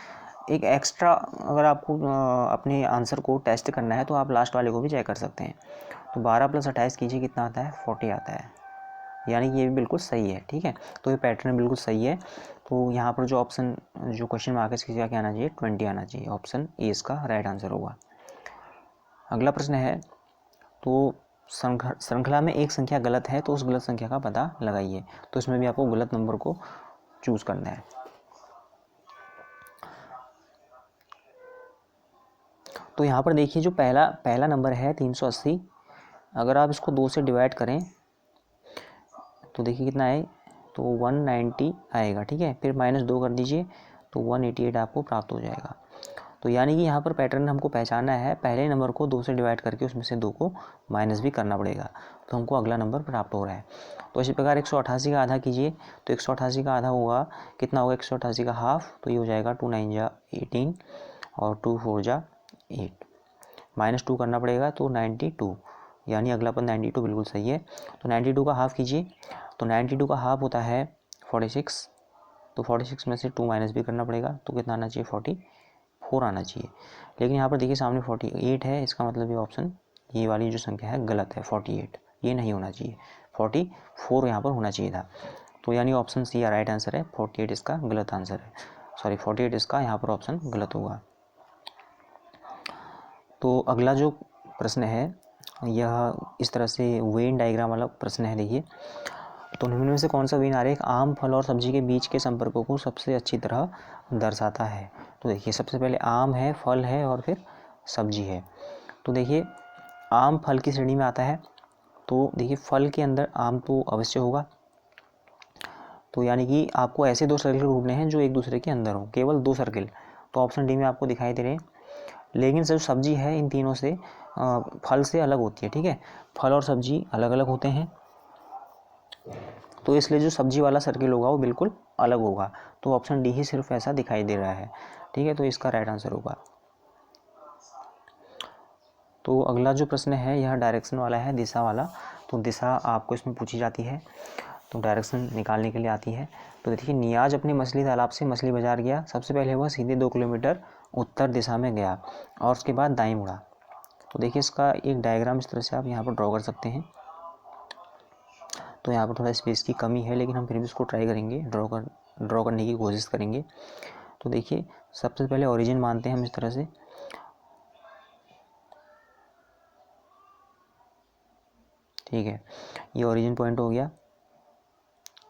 A: एक एक्स्ट्रा अगर आपको अपने आंसर को टेस्ट करना है तो आप लास्ट वाले को भी चेक कर सकते हैं। तो 12 + 28 कीजिए, कितना आता है, 40 आता है, यानी कि ये भी बिल्कुल सही है, ठीक है। तो ये पैटर्न बिल्कुल सही है। तो यहाँ पर जो ऑप्शन जो क्वेश्चन मार्क है इसका क्या आना चाहिए, 20 आना चाहिए, ऑप्शन ए इसका राइट आंसर होगा। अगला प्रश्न है, तो श्रृंखला में एक संख्या गलत है तो उस गलत संख्या का पता लगाइए। तो इसमें भी आपको गलत नंबर को चूज करना है। तो यहाँ पर देखिए जो पहला नंबर है 380, अगर आप इसको 2 से डिवाइड करें तो देखिए कितना है, तो 190 आएगा, ठीक है। फिर -2 कर दीजिए तो 188 आपको प्राप्त हो जाएगा। तो यानी कि यहाँ पर पैटर्न हमको पहचानना है, पहले नंबर को 2 से डिवाइड करके उसमें से 2 को माइनस भी करना पड़ेगा, तो हमको अगला नंबर प्राप्त हो रहा है। तो इसी प्रकार 188 का आधा कीजिए, तो 188 का आधा होगा कितना होगा, 188 का हाफ, तो ये हो जाएगा 2 9 जा 18 और 2 4 जा 8, -2 करना पड़ेगा तो 92, यानी अगला पद 92 बिल्कुल सही है। तो 92 का हाफ कीजिए, तो 92 का हाफ होता है 46, तो 46 में से 2 माइनस भी करना पड़ेगा, तो कितना आना चाहिए, 44 आना चाहिए। लेकिन यहाँ पर देखिए सामने 48 है, इसका मतलब ये ऑप्शन ये वाली जो संख्या है गलत है, 48 ये नहीं होना चाहिए, 44 यहाँ पर होना चाहिए था। तो यानी ऑप्शन सी राइट आंसर है, 48 इसका गलत आंसर है, सॉरी 48 इसका यहाँ पर ऑप्शन गलत होगा। तो अगला जो प्रश्न है यह इस तरह से वेन डायग्राम वाला प्रश्न है। देखिए तो निम्न में से कौन सा वेन आरेख आम, फल और सब्जी के बीच के संपर्कों को सबसे अच्छी तरह दर्शाता है। तो देखिए सबसे पहले आम है, फल है और फिर सब्जी है। तो देखिए आम फल की श्रेणी में आता है, तो देखिए फल के अंदर आम तो अवश्य होगा, तो यानी कि आपको ऐसे 2 सर्किल ढूंढने हैं जो एक दूसरे के अंदर हो, केवल 2 सर्किल, तो ऑप्शन डी में आपको दिखाई दे रहे हैं। लेकिन जो सब्जी है इन तीनों से फल से अलग होती है, ठीक है, फल और सब्जी अलग अलग होते हैं, तो इसलिए जो सब्जी वाला सर्किल होगा वो बिल्कुल अलग होगा। तो ऑप्शन डी ही सिर्फ ऐसा दिखाई दे रहा है, ठीक है, तो इसका राइट आंसर होगा। तो अगला जो प्रश्न है यह डायरेक्शन वाला है, दिशा वाला। तो दिशा आपको इसमें पूछी जाती है, तो डायरेक्शन निकालने के लिए आती है। तो देखिए नियाज अपने मछली तालाब से मछली बाजार गया। सबसे पहले वह सीधे 2 किलोमीटर उत्तर दिशा में गया और उसके बाद दाएं मुड़ा। तो देखिए इसका एक डायग्राम इस तरह से आप यहाँ पर ड्रॉ कर सकते हैं। तो यहाँ पर थोड़ा स्पेस की कमी है, लेकिन हम फिर भी इसको ट्राई करेंगे, ड्रॉ करने की कोशिश करेंगे। तो देखिए सबसे पहले ओरिजिन मानते हैं हम इस तरह से, ठीक है, ये ओरिजिन पॉइंट हो गया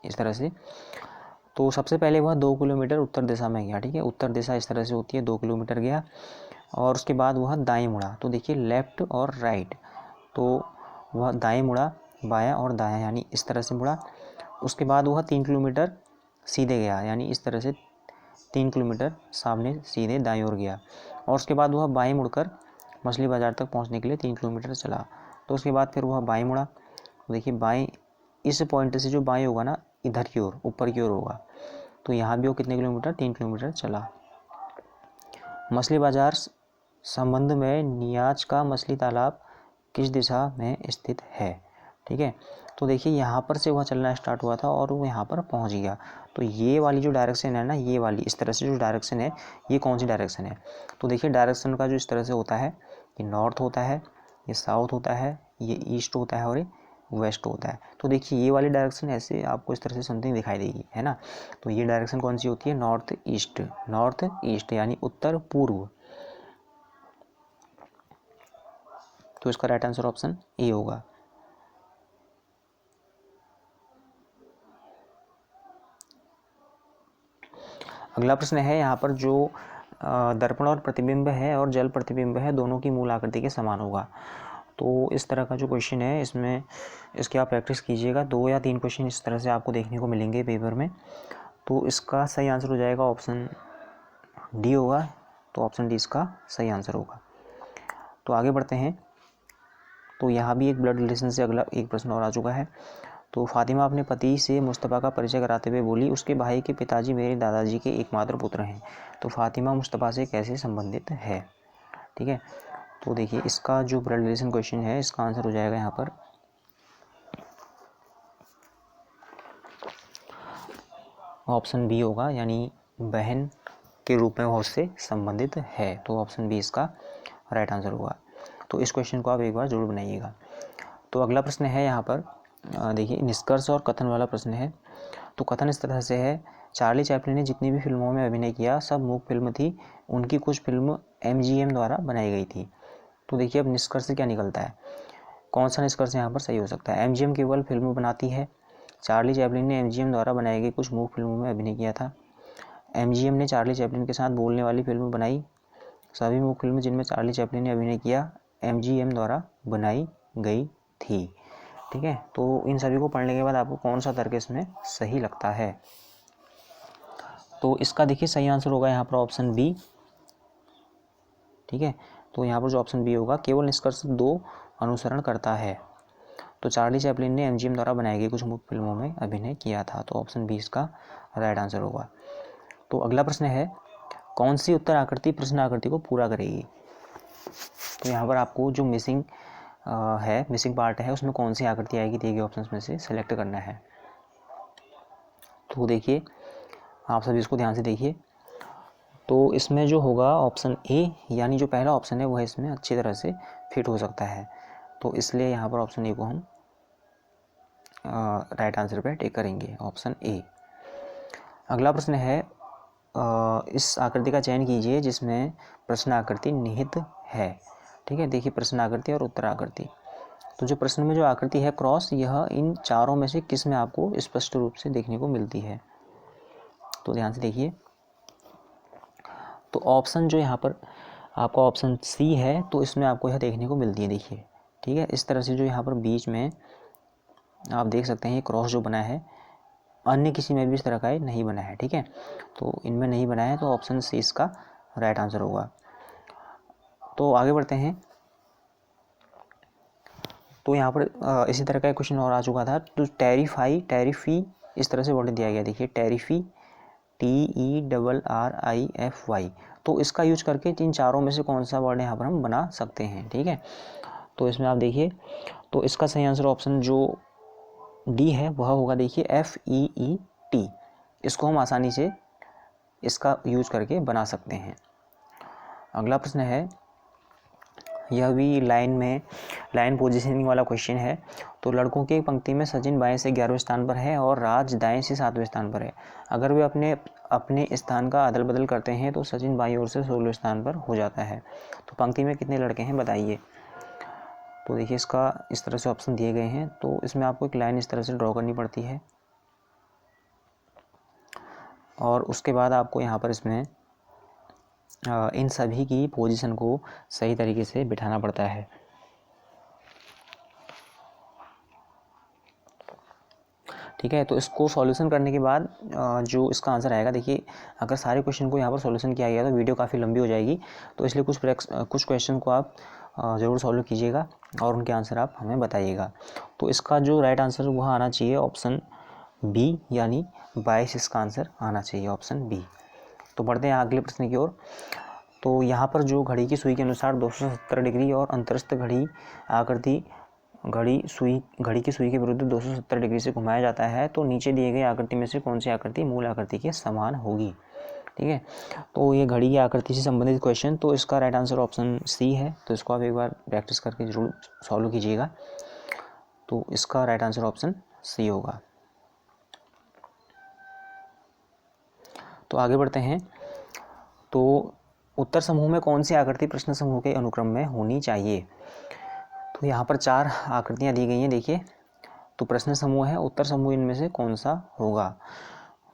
A: इस तरह से। तो सबसे पहले वह 2 किलोमीटर उत्तर दिशा में गया, ठीक है, उत्तर दिशा इस तरह से होती है, 2 किलोमीटर गया और उसके बाद वह दाएं मुड़ा। तो देखिए लेफ़्ट और राइट, तो वह दाएं मुड़ा, बायां और दायां, यानी इस तरह से मुड़ा। उसके बाद वह 3 किलोमीटर सीधे गया, यानी इस तरह से 3 किलोमीटर सामने सीधे दाएं ओर गया और उसके बाद वह बाएं मुड़कर मछली बाज़ार तक पहुंचने के लिए 3 किलोमीटर चला। तो उसके बाद फिर वह बाएं मुड़ा। देखिए बाएं इस पॉइंट से जो बाएं होगा ना, इधर की ओर ऊपर की ओर होगा, तो यहाँ भी वो कितने किलोमीटर, 3 किलोमीटर चला। मछली बाजार संबंध में नियाज का मछली तालाब किस दिशा में स्थित है। ठीक है, तो देखिए यहाँ पर से वह चलना स्टार्ट हुआ था और वो यहाँ पर पहुँच गया। तो ये वाली जो डायरेक्शन है ना, ये वाली इस तरह से जो डायरेक्शन है, ये कौन सी डायरेक्शन है। तो देखिए डायरेक्शन का जो इस तरह से होता है, ये नॉर्थ होता है, ये साउथ होता है, ये ईस्ट होता है और ये वेस्ट होता है। तो देखिए ये वाली डायरेक्शन ऐसे आपको इस तरह से समथिंग दिखाई देगी, है ना। तो ये डायरेक्शन कौन सी होती है, नॉर्थ ईस्ट यानी उत्तर पूर्व। तो इसका राइट आंसर ऑप्शन ए होगा। अगला प्रश्न है यहाँ पर जो दर्पण और प्रतिबिंब है और जल प्रतिबिंब है, दोनों की मूल आकृति के समान होगा। तो इस तरह का जो क्वेश्चन है, इसमें इसकी आप प्रैक्टिस कीजिएगा। 2 या 3 क्वेश्चन इस तरह से आपको देखने को मिलेंगे पेपर में। तो इसका सही आंसर हो जाएगा ऑप्शन डी होगा। तो ऑप्शन डी इसका सही आंसर होगा। तो आगे बढ़ते हैं। तो यहाँ भी एक ब्लड रिलेशन से अगला एक प्रश्न और आ चुका है। तो फातिमा अपने पति से मुस्तफ़ा का परिचय कराते हुए बोली, उसके भाई के पिताजी मेरे दादाजी के एकमात्र पुत्र हैं। तो फातिमा मुस्तफ़ा से कैसे संबंधित है। ठीक है, तो देखिए इसका जो ब्लड रिलेशन क्वेश्चन है, इसका आंसर हो जाएगा यहाँ पर ऑप्शन बी होगा, यानी बहन के रूप में वो उससे संबंधित है। तो ऑप्शन बी इसका राइट आंसर होगा। तो इस क्वेश्चन को आप एक बार जरूर बनाइएगा। तो अगला प्रश्न है यहाँ पर देखिए निष्कर्ष और कथन वाला प्रश्न है। तो कथन इस तरह से है, चार्ली चैपलिन ने जितनी भी फिल्मों में अभिनय किया सब मूक फिल्म थी, उनकी कुछ फिल्म MGM द्वारा बनाई गई थी। तो देखिए अब निष्कर्ष से क्या निकलता है, कौन सा निष्कर्ष यहाँ पर सही हो सकता है। MGM केवल फिल्म बनाती है, चार्ली चैपलिन ने MGM द्वारा बनाई गई कुछ मूक फिल्मों में अभिनय किया था, MGM ने चार्ली चैपलिन के साथ बोलने वाली फिल्म बनाई, सभी मूक फिल्म जिनमें चार्ली चैपलिन ने अभिनय किया MGM द्वारा बनाई गई थी। ठीक है, तो इन सभी को पढ़ने के बाद आपको कौन सा तर्क इसमें सही लगता है। तो इसका देखिए सही आंसर होगा यहाँ पर ऑप्शन बी। ठीक है, तो यहाँ पर जो ऑप्शन बी होगा, केवल निष्कर्ष 2 अनुसरण करता है। तो चार्ली चैपलिन ने MGM द्वारा बनाई गई कुछ मुख्य फिल्मों में अभिनय किया था। तो ऑप्शन बी इसका राइट आंसर होगा। तो अगला प्रश्न है, कौन सी उत्तर आकृति प्रश्न आकृति को पूरा करेगी। तो यहाँ पर आपको जो मिसिंग पार्ट है, उसमें कौन सी आकृति आएगी दिए गए ऑप्शंस में से सेलेक्ट करना है। तो देखिए आप सभी इसको ध्यान से देखिए। तो इसमें जो होगा ऑप्शन ए, यानी जो पहला ऑप्शन है वह इसमें अच्छी तरह से फिट हो सकता है। तो इसलिए यहाँ पर ऑप्शन ए को हम राइट आंसर पे टिक करेंगे, ऑप्शन ए। अगला प्रश्न है, इस आकृति का चयन कीजिए जिसमें प्रश्न आकृति निहित है। ठीक है, देखिए प्रश्न आकृति और उत्तर आकृति। तो जो प्रश्न में जो आकृति है क्रॉस, यह इन चारों में से किस में आपको स्पष्ट रूप से देखने को मिलती है। तो ध्यान से देखिए। तो ऑप्शन जो यहाँ पर आपका ऑप्शन सी है, तो इसमें आपको यह देखने को मिलती है। देखिए ठीक है, इस तरह से जो यहाँ पर बीच में आप देख सकते हैं ये क्रॉस जो बना है, अन्य किसी में भी इस तरह का नहीं बना है। ठीक है, तो इनमें नहीं बना है, तो ऑप्शन सी इसका राइट आंसर होगा। तो आगे बढ़ते हैं। तो यहाँ पर इसी तरह का एक क्वेश्चन और आ चुका था। तो टेरिफी इस तरह से वर्ड दिया गया। देखिए टेरिफी TERRIFY। तो इसका यूज करके इन चारों में से कौन सा वर्ड यहाँ पर हम बना सकते हैं। ठीक है, तो इसमें आप देखिए, तो इसका सही आंसर ऑप्शन जो डी है वह होगा। देखिए FEET, इसको हम आसानी से इसका यूज करके बना सकते हैं। अगला प्रश्न है, यह भी लाइन पोजीशनिंग वाला क्वेश्चन है। तो लड़कों की पंक्ति में सचिन बाएं से 11वें स्थान पर है और राज दाएं से 7वें स्थान पर है। अगर वे अपने स्थान का अदल बदल करते हैं तो सचिन बाईं ओर से 16वें स्थान पर हो जाता है। तो पंक्ति में कितने लड़के हैं बताइए। तो देखिए इसका इस तरह से ऑप्शन दिए गए हैं। तो इसमें आपको एक लाइन इस तरह से ड्रॉ करनी पड़ती है और उसके बाद आपको यहाँ पर इसमें इन सभी की पोजीशन को सही तरीके से बिठाना पड़ता है। ठीक है, तो इसको सॉल्यूशन करने के बाद जो इसका आंसर आएगा, देखिए अगर सारे क्वेश्चन को यहाँ पर सॉल्यूशन किया गया तो वीडियो काफ़ी लंबी हो जाएगी। तो इसलिए कुछ क्वेश्चन को आप ज़रूर सॉल्व कीजिएगा और उनके आंसर आप हमें बताइएगा। तो इसका जो राइट आंसर वह आना चाहिए ऑप्शन बी, यानी 22 इसका आंसर आना चाहिए, ऑप्शन बी। तो बढ़ते हैं अगले प्रश्न की ओर। तो यहाँ पर जो घड़ी की सुई के अनुसार 270 डिग्री और अंतरस्थ घड़ी आकृति घड़ी की सुई के विरुद्ध 270 डिग्री से घुमाया जाता है, तो नीचे दिए गए आकृति में से कौन सी आकृति मूल आकृति के समान होगी। ठीक है, तो ये घड़ी की आकृति से संबंधित क्वेश्चन, तो इसका राइट आंसर ऑप्शन सी है। तो इसको आप एक बार प्रैक्टिस करके जरूर सॉल्व कीजिएगा। तो इसका राइट आंसर ऑप्शन सी होगा। तो आगे बढ़ते हैं। तो उत्तर समूह में कौन सी आकृति प्रश्न समूह के अनुक्रम में होनी चाहिए। तो यहाँ पर 4 आकृतियाँ दी गई हैं, देखिए। तो प्रश्न समूह है, उत्तर समूह इनमें से कौन सा होगा।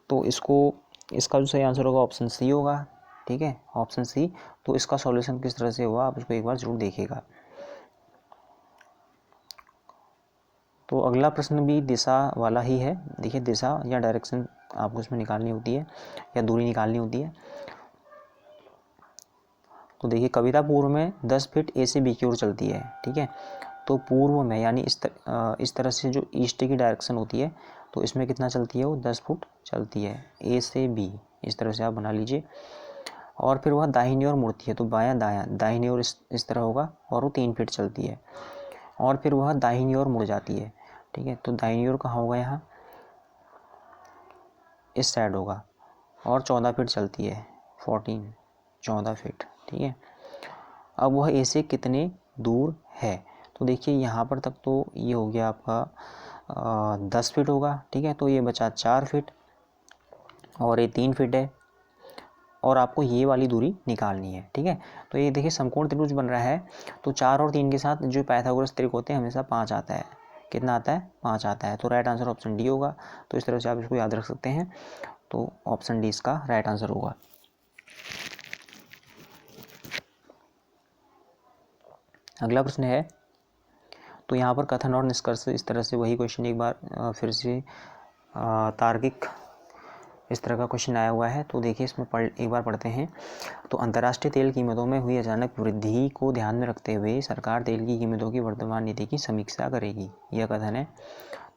A: तो इसका जो सही आंसर होगा ऑप्शन सी होगा। ठीक है, ऑप्शन सी। तो इसका सॉल्यूशन किस तरह से होगा आप इसको एक बार जरूर देखिएगा। तो अगला प्रश्न भी दिशा वाला ही है। देखिए, दिशा या डायरेक्शन आपको इसमें निकालनी होती है या दूरी निकालनी होती है। तो देखिए, कविता पूर्व में 10 फीट ए से बी की ओर चलती है। ठीक है, तो पूर्व में यानी इस तरह से जो ईस्ट की डायरेक्शन होती है, तो इसमें कितना चलती है, वो 10 फुट चलती है, ए से बी, इस तरह से आप बना लीजिए। और फिर वह दाहिनी ओर मुड़ती है, तो बायां दायां, दाहिनी ओर इस तरह होगा और वो 3 फीट चलती है। और फिर वह दाहिनी ओर मुड़ जाती है। ठीक है, तो दाहिनी ओर कहाँ होगा, यहाँ इस साइड होगा और 14 फीट चलती है, 14 फीट। ठीक है, अब वह ए से कितने दूर है। तो देखिए, यहाँ पर तक तो ये हो गया आपका 10 फीट होगा। ठीक है, तो ये बचा 4 फीट और ये 3 फीट है, और आपको ये वाली दूरी निकालनी है। ठीक है, तो ये देखिए समकोण त्रिभुज बन रहा है, तो 4 और 3 के साथ जो पाइथागोरस त्रिक होते हैं हमेशा 5 आता है। कितना आता है, 5 आता है। तो राइट आंसर ऑप्शन डी होगा। तो इस तरह से आप इसको याद रख सकते हैं। तो ऑप्शन डी इसका राइट आंसर होगा। अगला प्रश्न है, तो यहाँ पर कथन और निष्कर्ष, इस तरह से वही क्वेश्चन एक बार फिर से तार्किक इस तरह का क्वेश्चन आया हुआ है। तो देखिए, इसमें एक बार पढ़ते हैं। तो अंतर्राष्ट्रीय तेल कीमतों में हुई अचानक वृद्धि को ध्यान में रखते हुए सरकार तेल की कीमतों की वर्तमान नीति की समीक्षा करेगी, यह कथन है।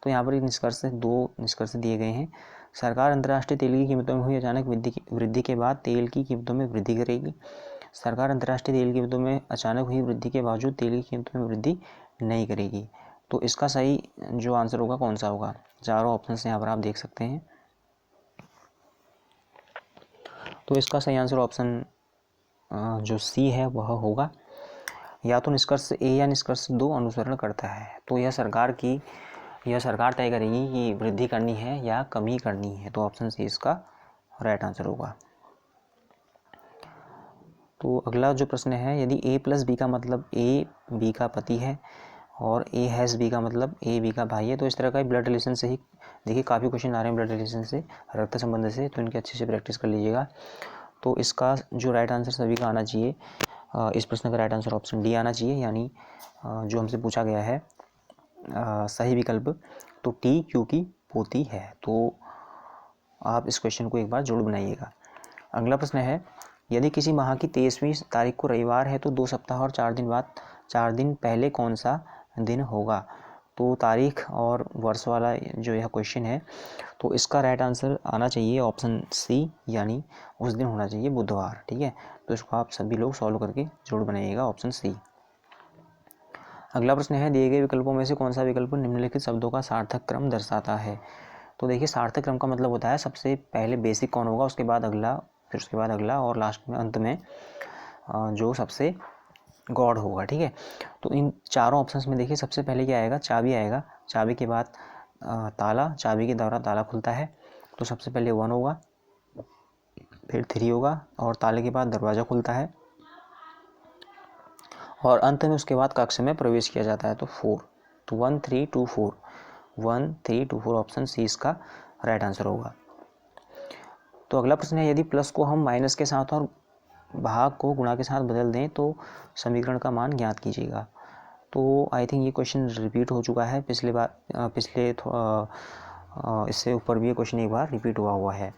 A: तो यहाँ पर दो निष्कर्ष दिए गए हैं। सरकार अंतर्राष्ट्रीय तेल की कीमतों में हुई अचानक वृद्धि के बाद तेल की कीमतों में वृद्धि करेगी। सरकार अंतर्राष्ट्रीय तेल की कीमतों में अचानक हुई वृद्धि के बावजूद तेल की कीमतों में वृद्धि नहीं करेगी। तो इसका सही जो आंसर होगा कौन सा होगा। चारों ऑप्शन यहाँ पर आप देख सकते हैं। तो इसका सही आंसर ऑप्शन जो सी है वह होगा। या तो निष्कर्ष ए या निष्कर्ष 2 अनुसरण करता है। तो यह सरकार तय करेगी कि वृद्धि करनी है या कमी करनी है। तो ऑप्शन सी इसका राइट आंसर होगा। तो अगला जो प्रश्न है, यदि ए प्लस बी का मतलब ए बी का पति है और ए हैज़ बी का मतलब ए बी का भाई है, तो इस तरह का ब्लड रिलेशन से ही देखिए काफ़ी क्वेश्चन आ रहे हैं ब्लड रिलेशन से, रक्त संबंध से, तो इनकी अच्छे से प्रैक्टिस कर लीजिएगा। तो इसका जो राइट आंसर सभी का आना चाहिए, इस प्रश्न का राइट आंसर ऑप्शन डी आना चाहिए, यानी जो हमसे पूछा गया है सही विकल्प तो टी क्योंकि पोती है। तो आप इस क्वेश्चन को एक बार जरूर बनाइएगा। अगला प्रश्न है, यदि किसी माह की 23वीं तारीख को रविवार है तो 2 सप्ताह और 4 दिन पहले कौन सा दिन होगा। तो तारीख और वर्ष वाला जो यह क्वेश्चन है, तो इसका राइट आंसर आना चाहिए ऑप्शन सी, यानी उस दिन होना चाहिए बुधवार। ठीक है, तो इसको आप सभी लोग सॉल्व करके जरूर बनाइएगा, ऑप्शन सी। अगला प्रश्न है, दिए गए विकल्पों में से कौन सा विकल्प निम्नलिखित शब्दों का सार्थक क्रम दर्शाता है। तो देखिए, सार्थक क्रम का मतलब होता है सबसे पहले बेसिक कौन होगा, उसके बाद अगला, फिर उसके बाद अगला, और लास्ट में अंत में जो सबसे गॉड होगा। ठीक है, तो इन चारों ऑप्शंस में देखिए सबसे पहले क्या आएगा, चाबी आएगा। चाबी के बाद ताला, चाबी के द्वारा ताला खुलता है, तो सबसे पहले 1 होगा, फिर 3 होगा, और ताले के बाद दरवाज़ा खुलता है, और अंत में उसके बाद कक्ष में प्रवेश किया जाता है, तो 4। तो 1 3 2 4, 1 3 2 4, ऑप्शन सी इसका राइट आंसर होगा। तो अगला प्रश्न है, यदि प्लस को हम माइनस के साथ और भाग को गुणा के साथ बदल दें तो समीकरण का मान ज्ञात कीजिएगा। तो आई थिंक ये क्वेश्चन रिपीट हो चुका है इससे ऊपर भी ये क्वेश्चन एक बार रिपीट हुआ है।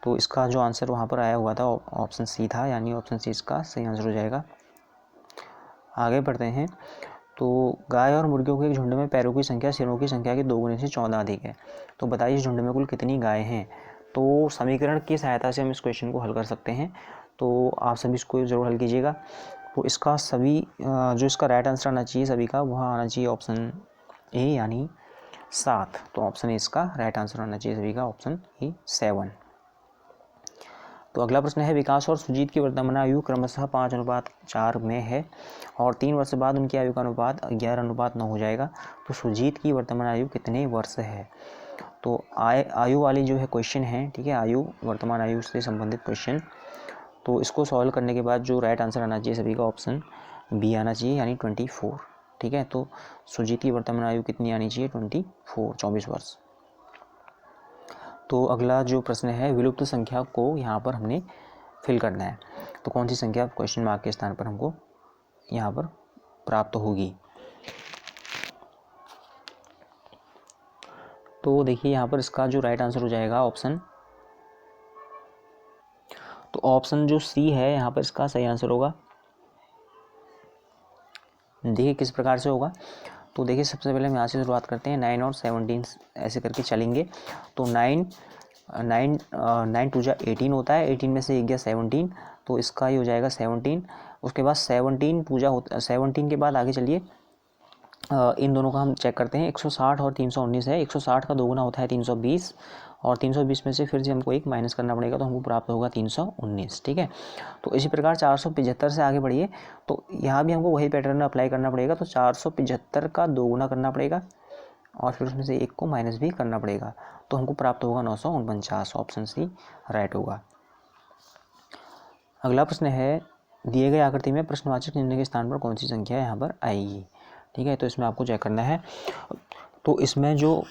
A: तो इसका जो आंसर वहाँ पर आया हुआ था ऑप्शन सी था, यानी ऑप्शन सी इसका सही आंसर हो जाएगा। आगे बढ़ते हैं। तो गाय और मुर्गियों के एक झुंड में पैरों की संख्या सिरों की संख्या के 2 गुने से 14 अधिक है। तो बताइए इस झुंड में कुल कितनी गाय हैं। तो समीकरण की सहायता से हम इस क्वेश्चन को हल कर सकते हैं। तो आप सभी इसको ज़रूर हल कीजिएगा। तो इसका सभी जो इसका राइट आंसर आना चाहिए सभी का, वह आना चाहिए ऑप्शन ए यानी 7। तो ऑप्शन ए इसका राइट आंसर आना चाहिए सभी का, ऑप्शन ए 7। तो अगला प्रश्न है, विकास और सुजीत की वर्तमान आयु क्रमशः 5:4 में है और 3 वर्ष बाद उनकी आयु का अनुपात 11:9 हो जाएगा। तो सुजीत की वर्तमान आयु कितने वर्ष है? तो आयु वाली जो है क्वेश्चन है, ठीक है, आयु वर्तमान आयु से संबंधित क्वेश्चन। तो इसको सॉल्व करने के बाद जो राइट आंसर आना चाहिए सभी का ऑप्शन बी आना चाहिए यानी 24। ठीक है, तो सुजीत की वर्तमान आयु कितनी आनी चाहिए? 24 वर्ष। तो अगला जो प्रश्न है, विलुप्त संख्या को यहाँ पर हमने फिल करना है। तो कौन सी संख्या क्वेश्चन मार्क के स्थान पर हमको यहाँ पर प्राप्त होगी? तो देखिए यहाँ पर इसका जो राइट आंसर हो जाएगा ऑप्शन, तो ऑप्शन जो सी है यहाँ पर इसका सही आंसर होगा। देखिए किस प्रकार से होगा। तो देखिए सबसे पहले हम यहाँ से शुरुआत करते हैं, 9 और 17 ऐसे करके चलेंगे। तो 9 2 जा 18 होता है, 18 में से एक गया 17, तो इसका ही हो जाएगा 17। उसके बाद 17 पूजा होता, 17 के बाद आगे चलिए इन दोनों का हम चेक करते हैं। 160 और 319 है, 160 का दोगुना होता है 320 और 320 में से फिर से हमको एक माइनस करना पड़ेगा, तो हमको प्राप्त होगा 319। ठीक है, तो इसी प्रकार 475 से आगे बढ़िए, तो यहाँ भी हमको वही पैटर्न अप्लाई करना पड़ेगा। तो 475 का दोगुना करना पड़ेगा और फिर उसमें से एक को माइनस भी करना पड़ेगा, तो हमको प्राप्त होगा 949। ऑप्शन सी राइट होगा। अगला प्रश्न है, दिए गए आकृति में प्रश्नवाचक चिन्ह के स्थान पर कौन सी संख्या यहाँ पर आएगी? ठीक है, तो इसमें आपको चेक करना है। तो इसमें जो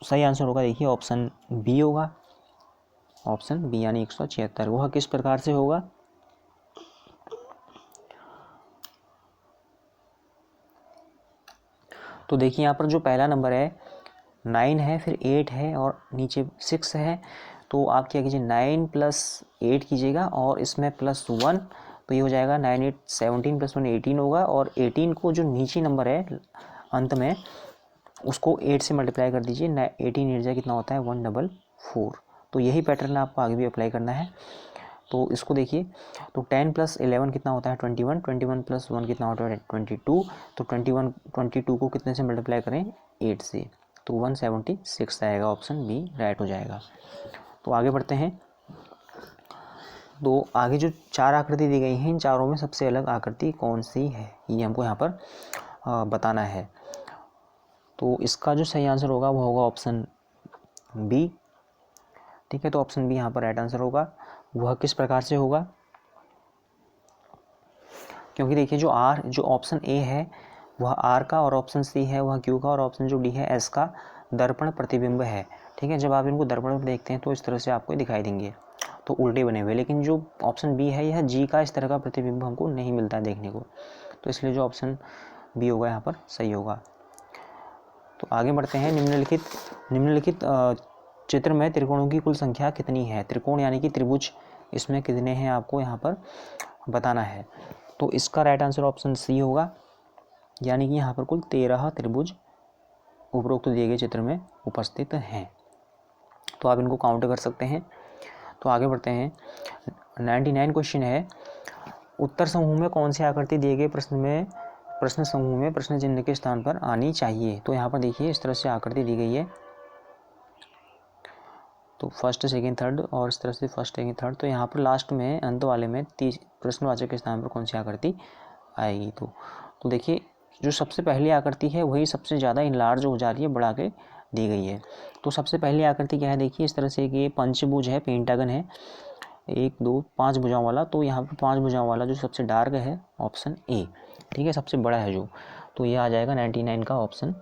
A: सही आंसर होगा देखिए ऑप्शन बी होगा, ऑप्शन बी यानी 176। वह किस प्रकार से होगा? तो देखिए यहाँ पर जो पहला नंबर है 9 है, फिर 8 है और नीचे 6 है। तो आप क्या कीजिए, 9 + 8 कीजिएगा और इसमें +1, तो ये हो जाएगा 9 8 17 + 1 18 होगा। और 18 को जो नीचे नंबर है अंत में उसको 8 से मल्टीप्लाई कर दीजिए। 18 8 कितना होता है? 144। तो यही पैटर्न आपको आगे भी अप्लाई करना है। तो इसको देखिए, तो 10 + 11 कितना होता है? 21, 21 + 1 कितना होता है? 22। तो 22 को कितने से मल्टीप्लाई करें? 8 से, तो 176 आएगा। ऑप्शन बी राइट हो जाएगा। तो आगे बढ़ते हैं। तो आगे जो 4 आकृति दी गई हैं, इन चारों में सबसे अलग आकृति कौन सी है, ये हमको यहाँ पर बताना है। तो इसका जो सही आंसर होगा वो होगा ऑप्शन बी। ठीक है, तो ऑप्शन बी यहाँ पर राइट आंसर होगा। वह किस प्रकार से होगा? क्योंकि देखिए जो ऑप्शन ए है वह आर का, और ऑप्शन सी है वह क्यू का, और ऑप्शन जो डी है एस का दर्पण प्रतिबिंब है। ठीक है, जब आप इनको दर्पण में देखते हैं तो इस तरह से आपको दिखाई देंगे, तो उल्टे बने हुए। लेकिन जो ऑप्शन बी है यह जी का इस तरह का प्रतिबिंब हमको नहीं मिलता है देखने को, तो इसलिए जो ऑप्शन बी होगा यहाँ पर सही होगा। तो आगे बढ़ते हैं। निम्नलिखित चित्र में त्रिकोणों की कुल संख्या कितनी है? त्रिकोण यानी कि त्रिभुज, इसमें कितने हैं आपको यहाँ पर बताना है। तो इसका राइट आंसर ऑप्शन सी होगा, यानी कि यहाँ पर कुल 13 त्रिभुज उपरोक्त दिए गए चित्र में उपस्थित हैं। तो आप इनको काउंट कर सकते हैं। तो आगे बढ़ते हैं। 99 क्वेश्चन है, उत्तर समूह में कौन सी आकृति दिए गए प्रश्न समूह में प्रश्न चिन्ह के स्थान पर आनी चाहिए? तो यहाँ पर देखिए इस तरह से आकृति दी गई है, तो फर्स्ट सेकंड थर्ड और इस तरह से फर्स्ट सेकंड थर्ड। तो यहाँ पर लास्ट में अंत वाले में प्रश्नवाचक के स्थान पर कौन सी आकृति आएगी? तो देखिए जो सबसे पहली आकृति है वही सबसे ज़्यादा इनलार्ज हो जा रही है, बढ़ा के दी गई है। तो सबसे पहली आकृति क्या है? देखिए इस तरह से कि पंचभुज है, पेंटागन है, 1 2 5 भुजाओं वाला। तो यहाँ पर 5 भुजाओं वाला जो सबसे डार्क है ऑप्शन ए, ठीक है, सबसे बड़ा है जो, तो ये आ जाएगा 99 का ऑप्शन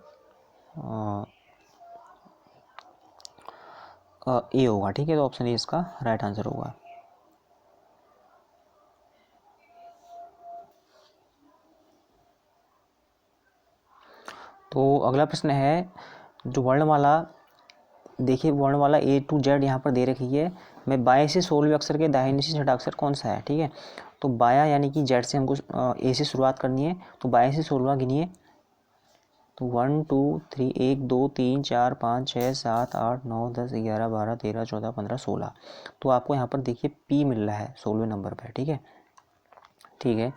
A: ए होगा। ठीक है, तो ऑप्शन ए इसका राइट आंसर होगा। तो अगला प्रश्न है, जो वर्णमाला, देखिए वर्णमाला A to Z यहाँ पर दे रखी है। मैं बाएं से 16वें अक्षर के दाहिने से छठा अक्षर कौन सा है? ठीक है, तो बाया यानी कि Z से हमको A से शुरुआत करनी है, तो बाएं से 16वां गिनिए। तो 1 2 3 1 2 3 4 5 6 7 8 9 10 11 12 13 14 15 16। तो आपको यहाँ पर देखिए P मिल रहा है 16वें नंबर पर। ठीक है, ठीक है,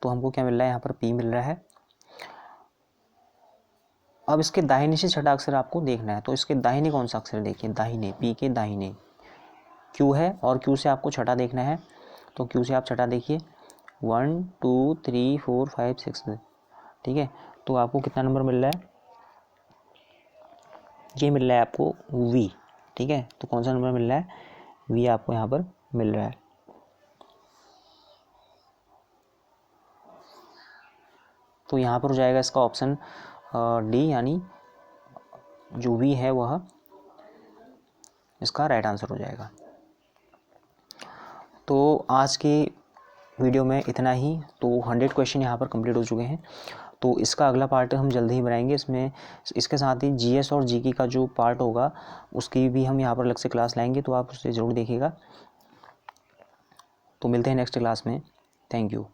A: तो हमको क्या मिल रहा है यहाँ पर P मिल रहा है। अब इसके दाहिने से छठा अक्षर आपको देखना है, तो इसके दाहिने कौन सा अक्षर देखिए, दाहिने, P के दाहिने Q है और Q से आपको छठा देखना है। तो Q से आप छठा देखिए 1 2 3 4 5 6। ठीक है, तो आपको कितना नंबर मिल रहा है, ये मिल रहा है आपको V। ठीक है, तो कौन सा नंबर मिल रहा है, V आपको यहाँ पर मिल रहा है। तो यहाँ पर हो जाएगा इसका ऑप्शन डी, यानी जो V है वह इसका राइट आंसर हो जाएगा। तो आज की वीडियो में इतना ही। तो 100 क्वेश्चन यहाँ पर कंप्लीट हो चुके हैं। तो इसका अगला पार्ट हम जल्दी ही बनाएंगे। इसके साथ ही जीएस और जीके का जो पार्ट होगा उसकी भी हम यहाँ पर अलग से क्लास लाएंगे, तो आप उसे ज़रूर देखिएगा। तो मिलते हैं नेक्स्ट क्लास में। Thank you.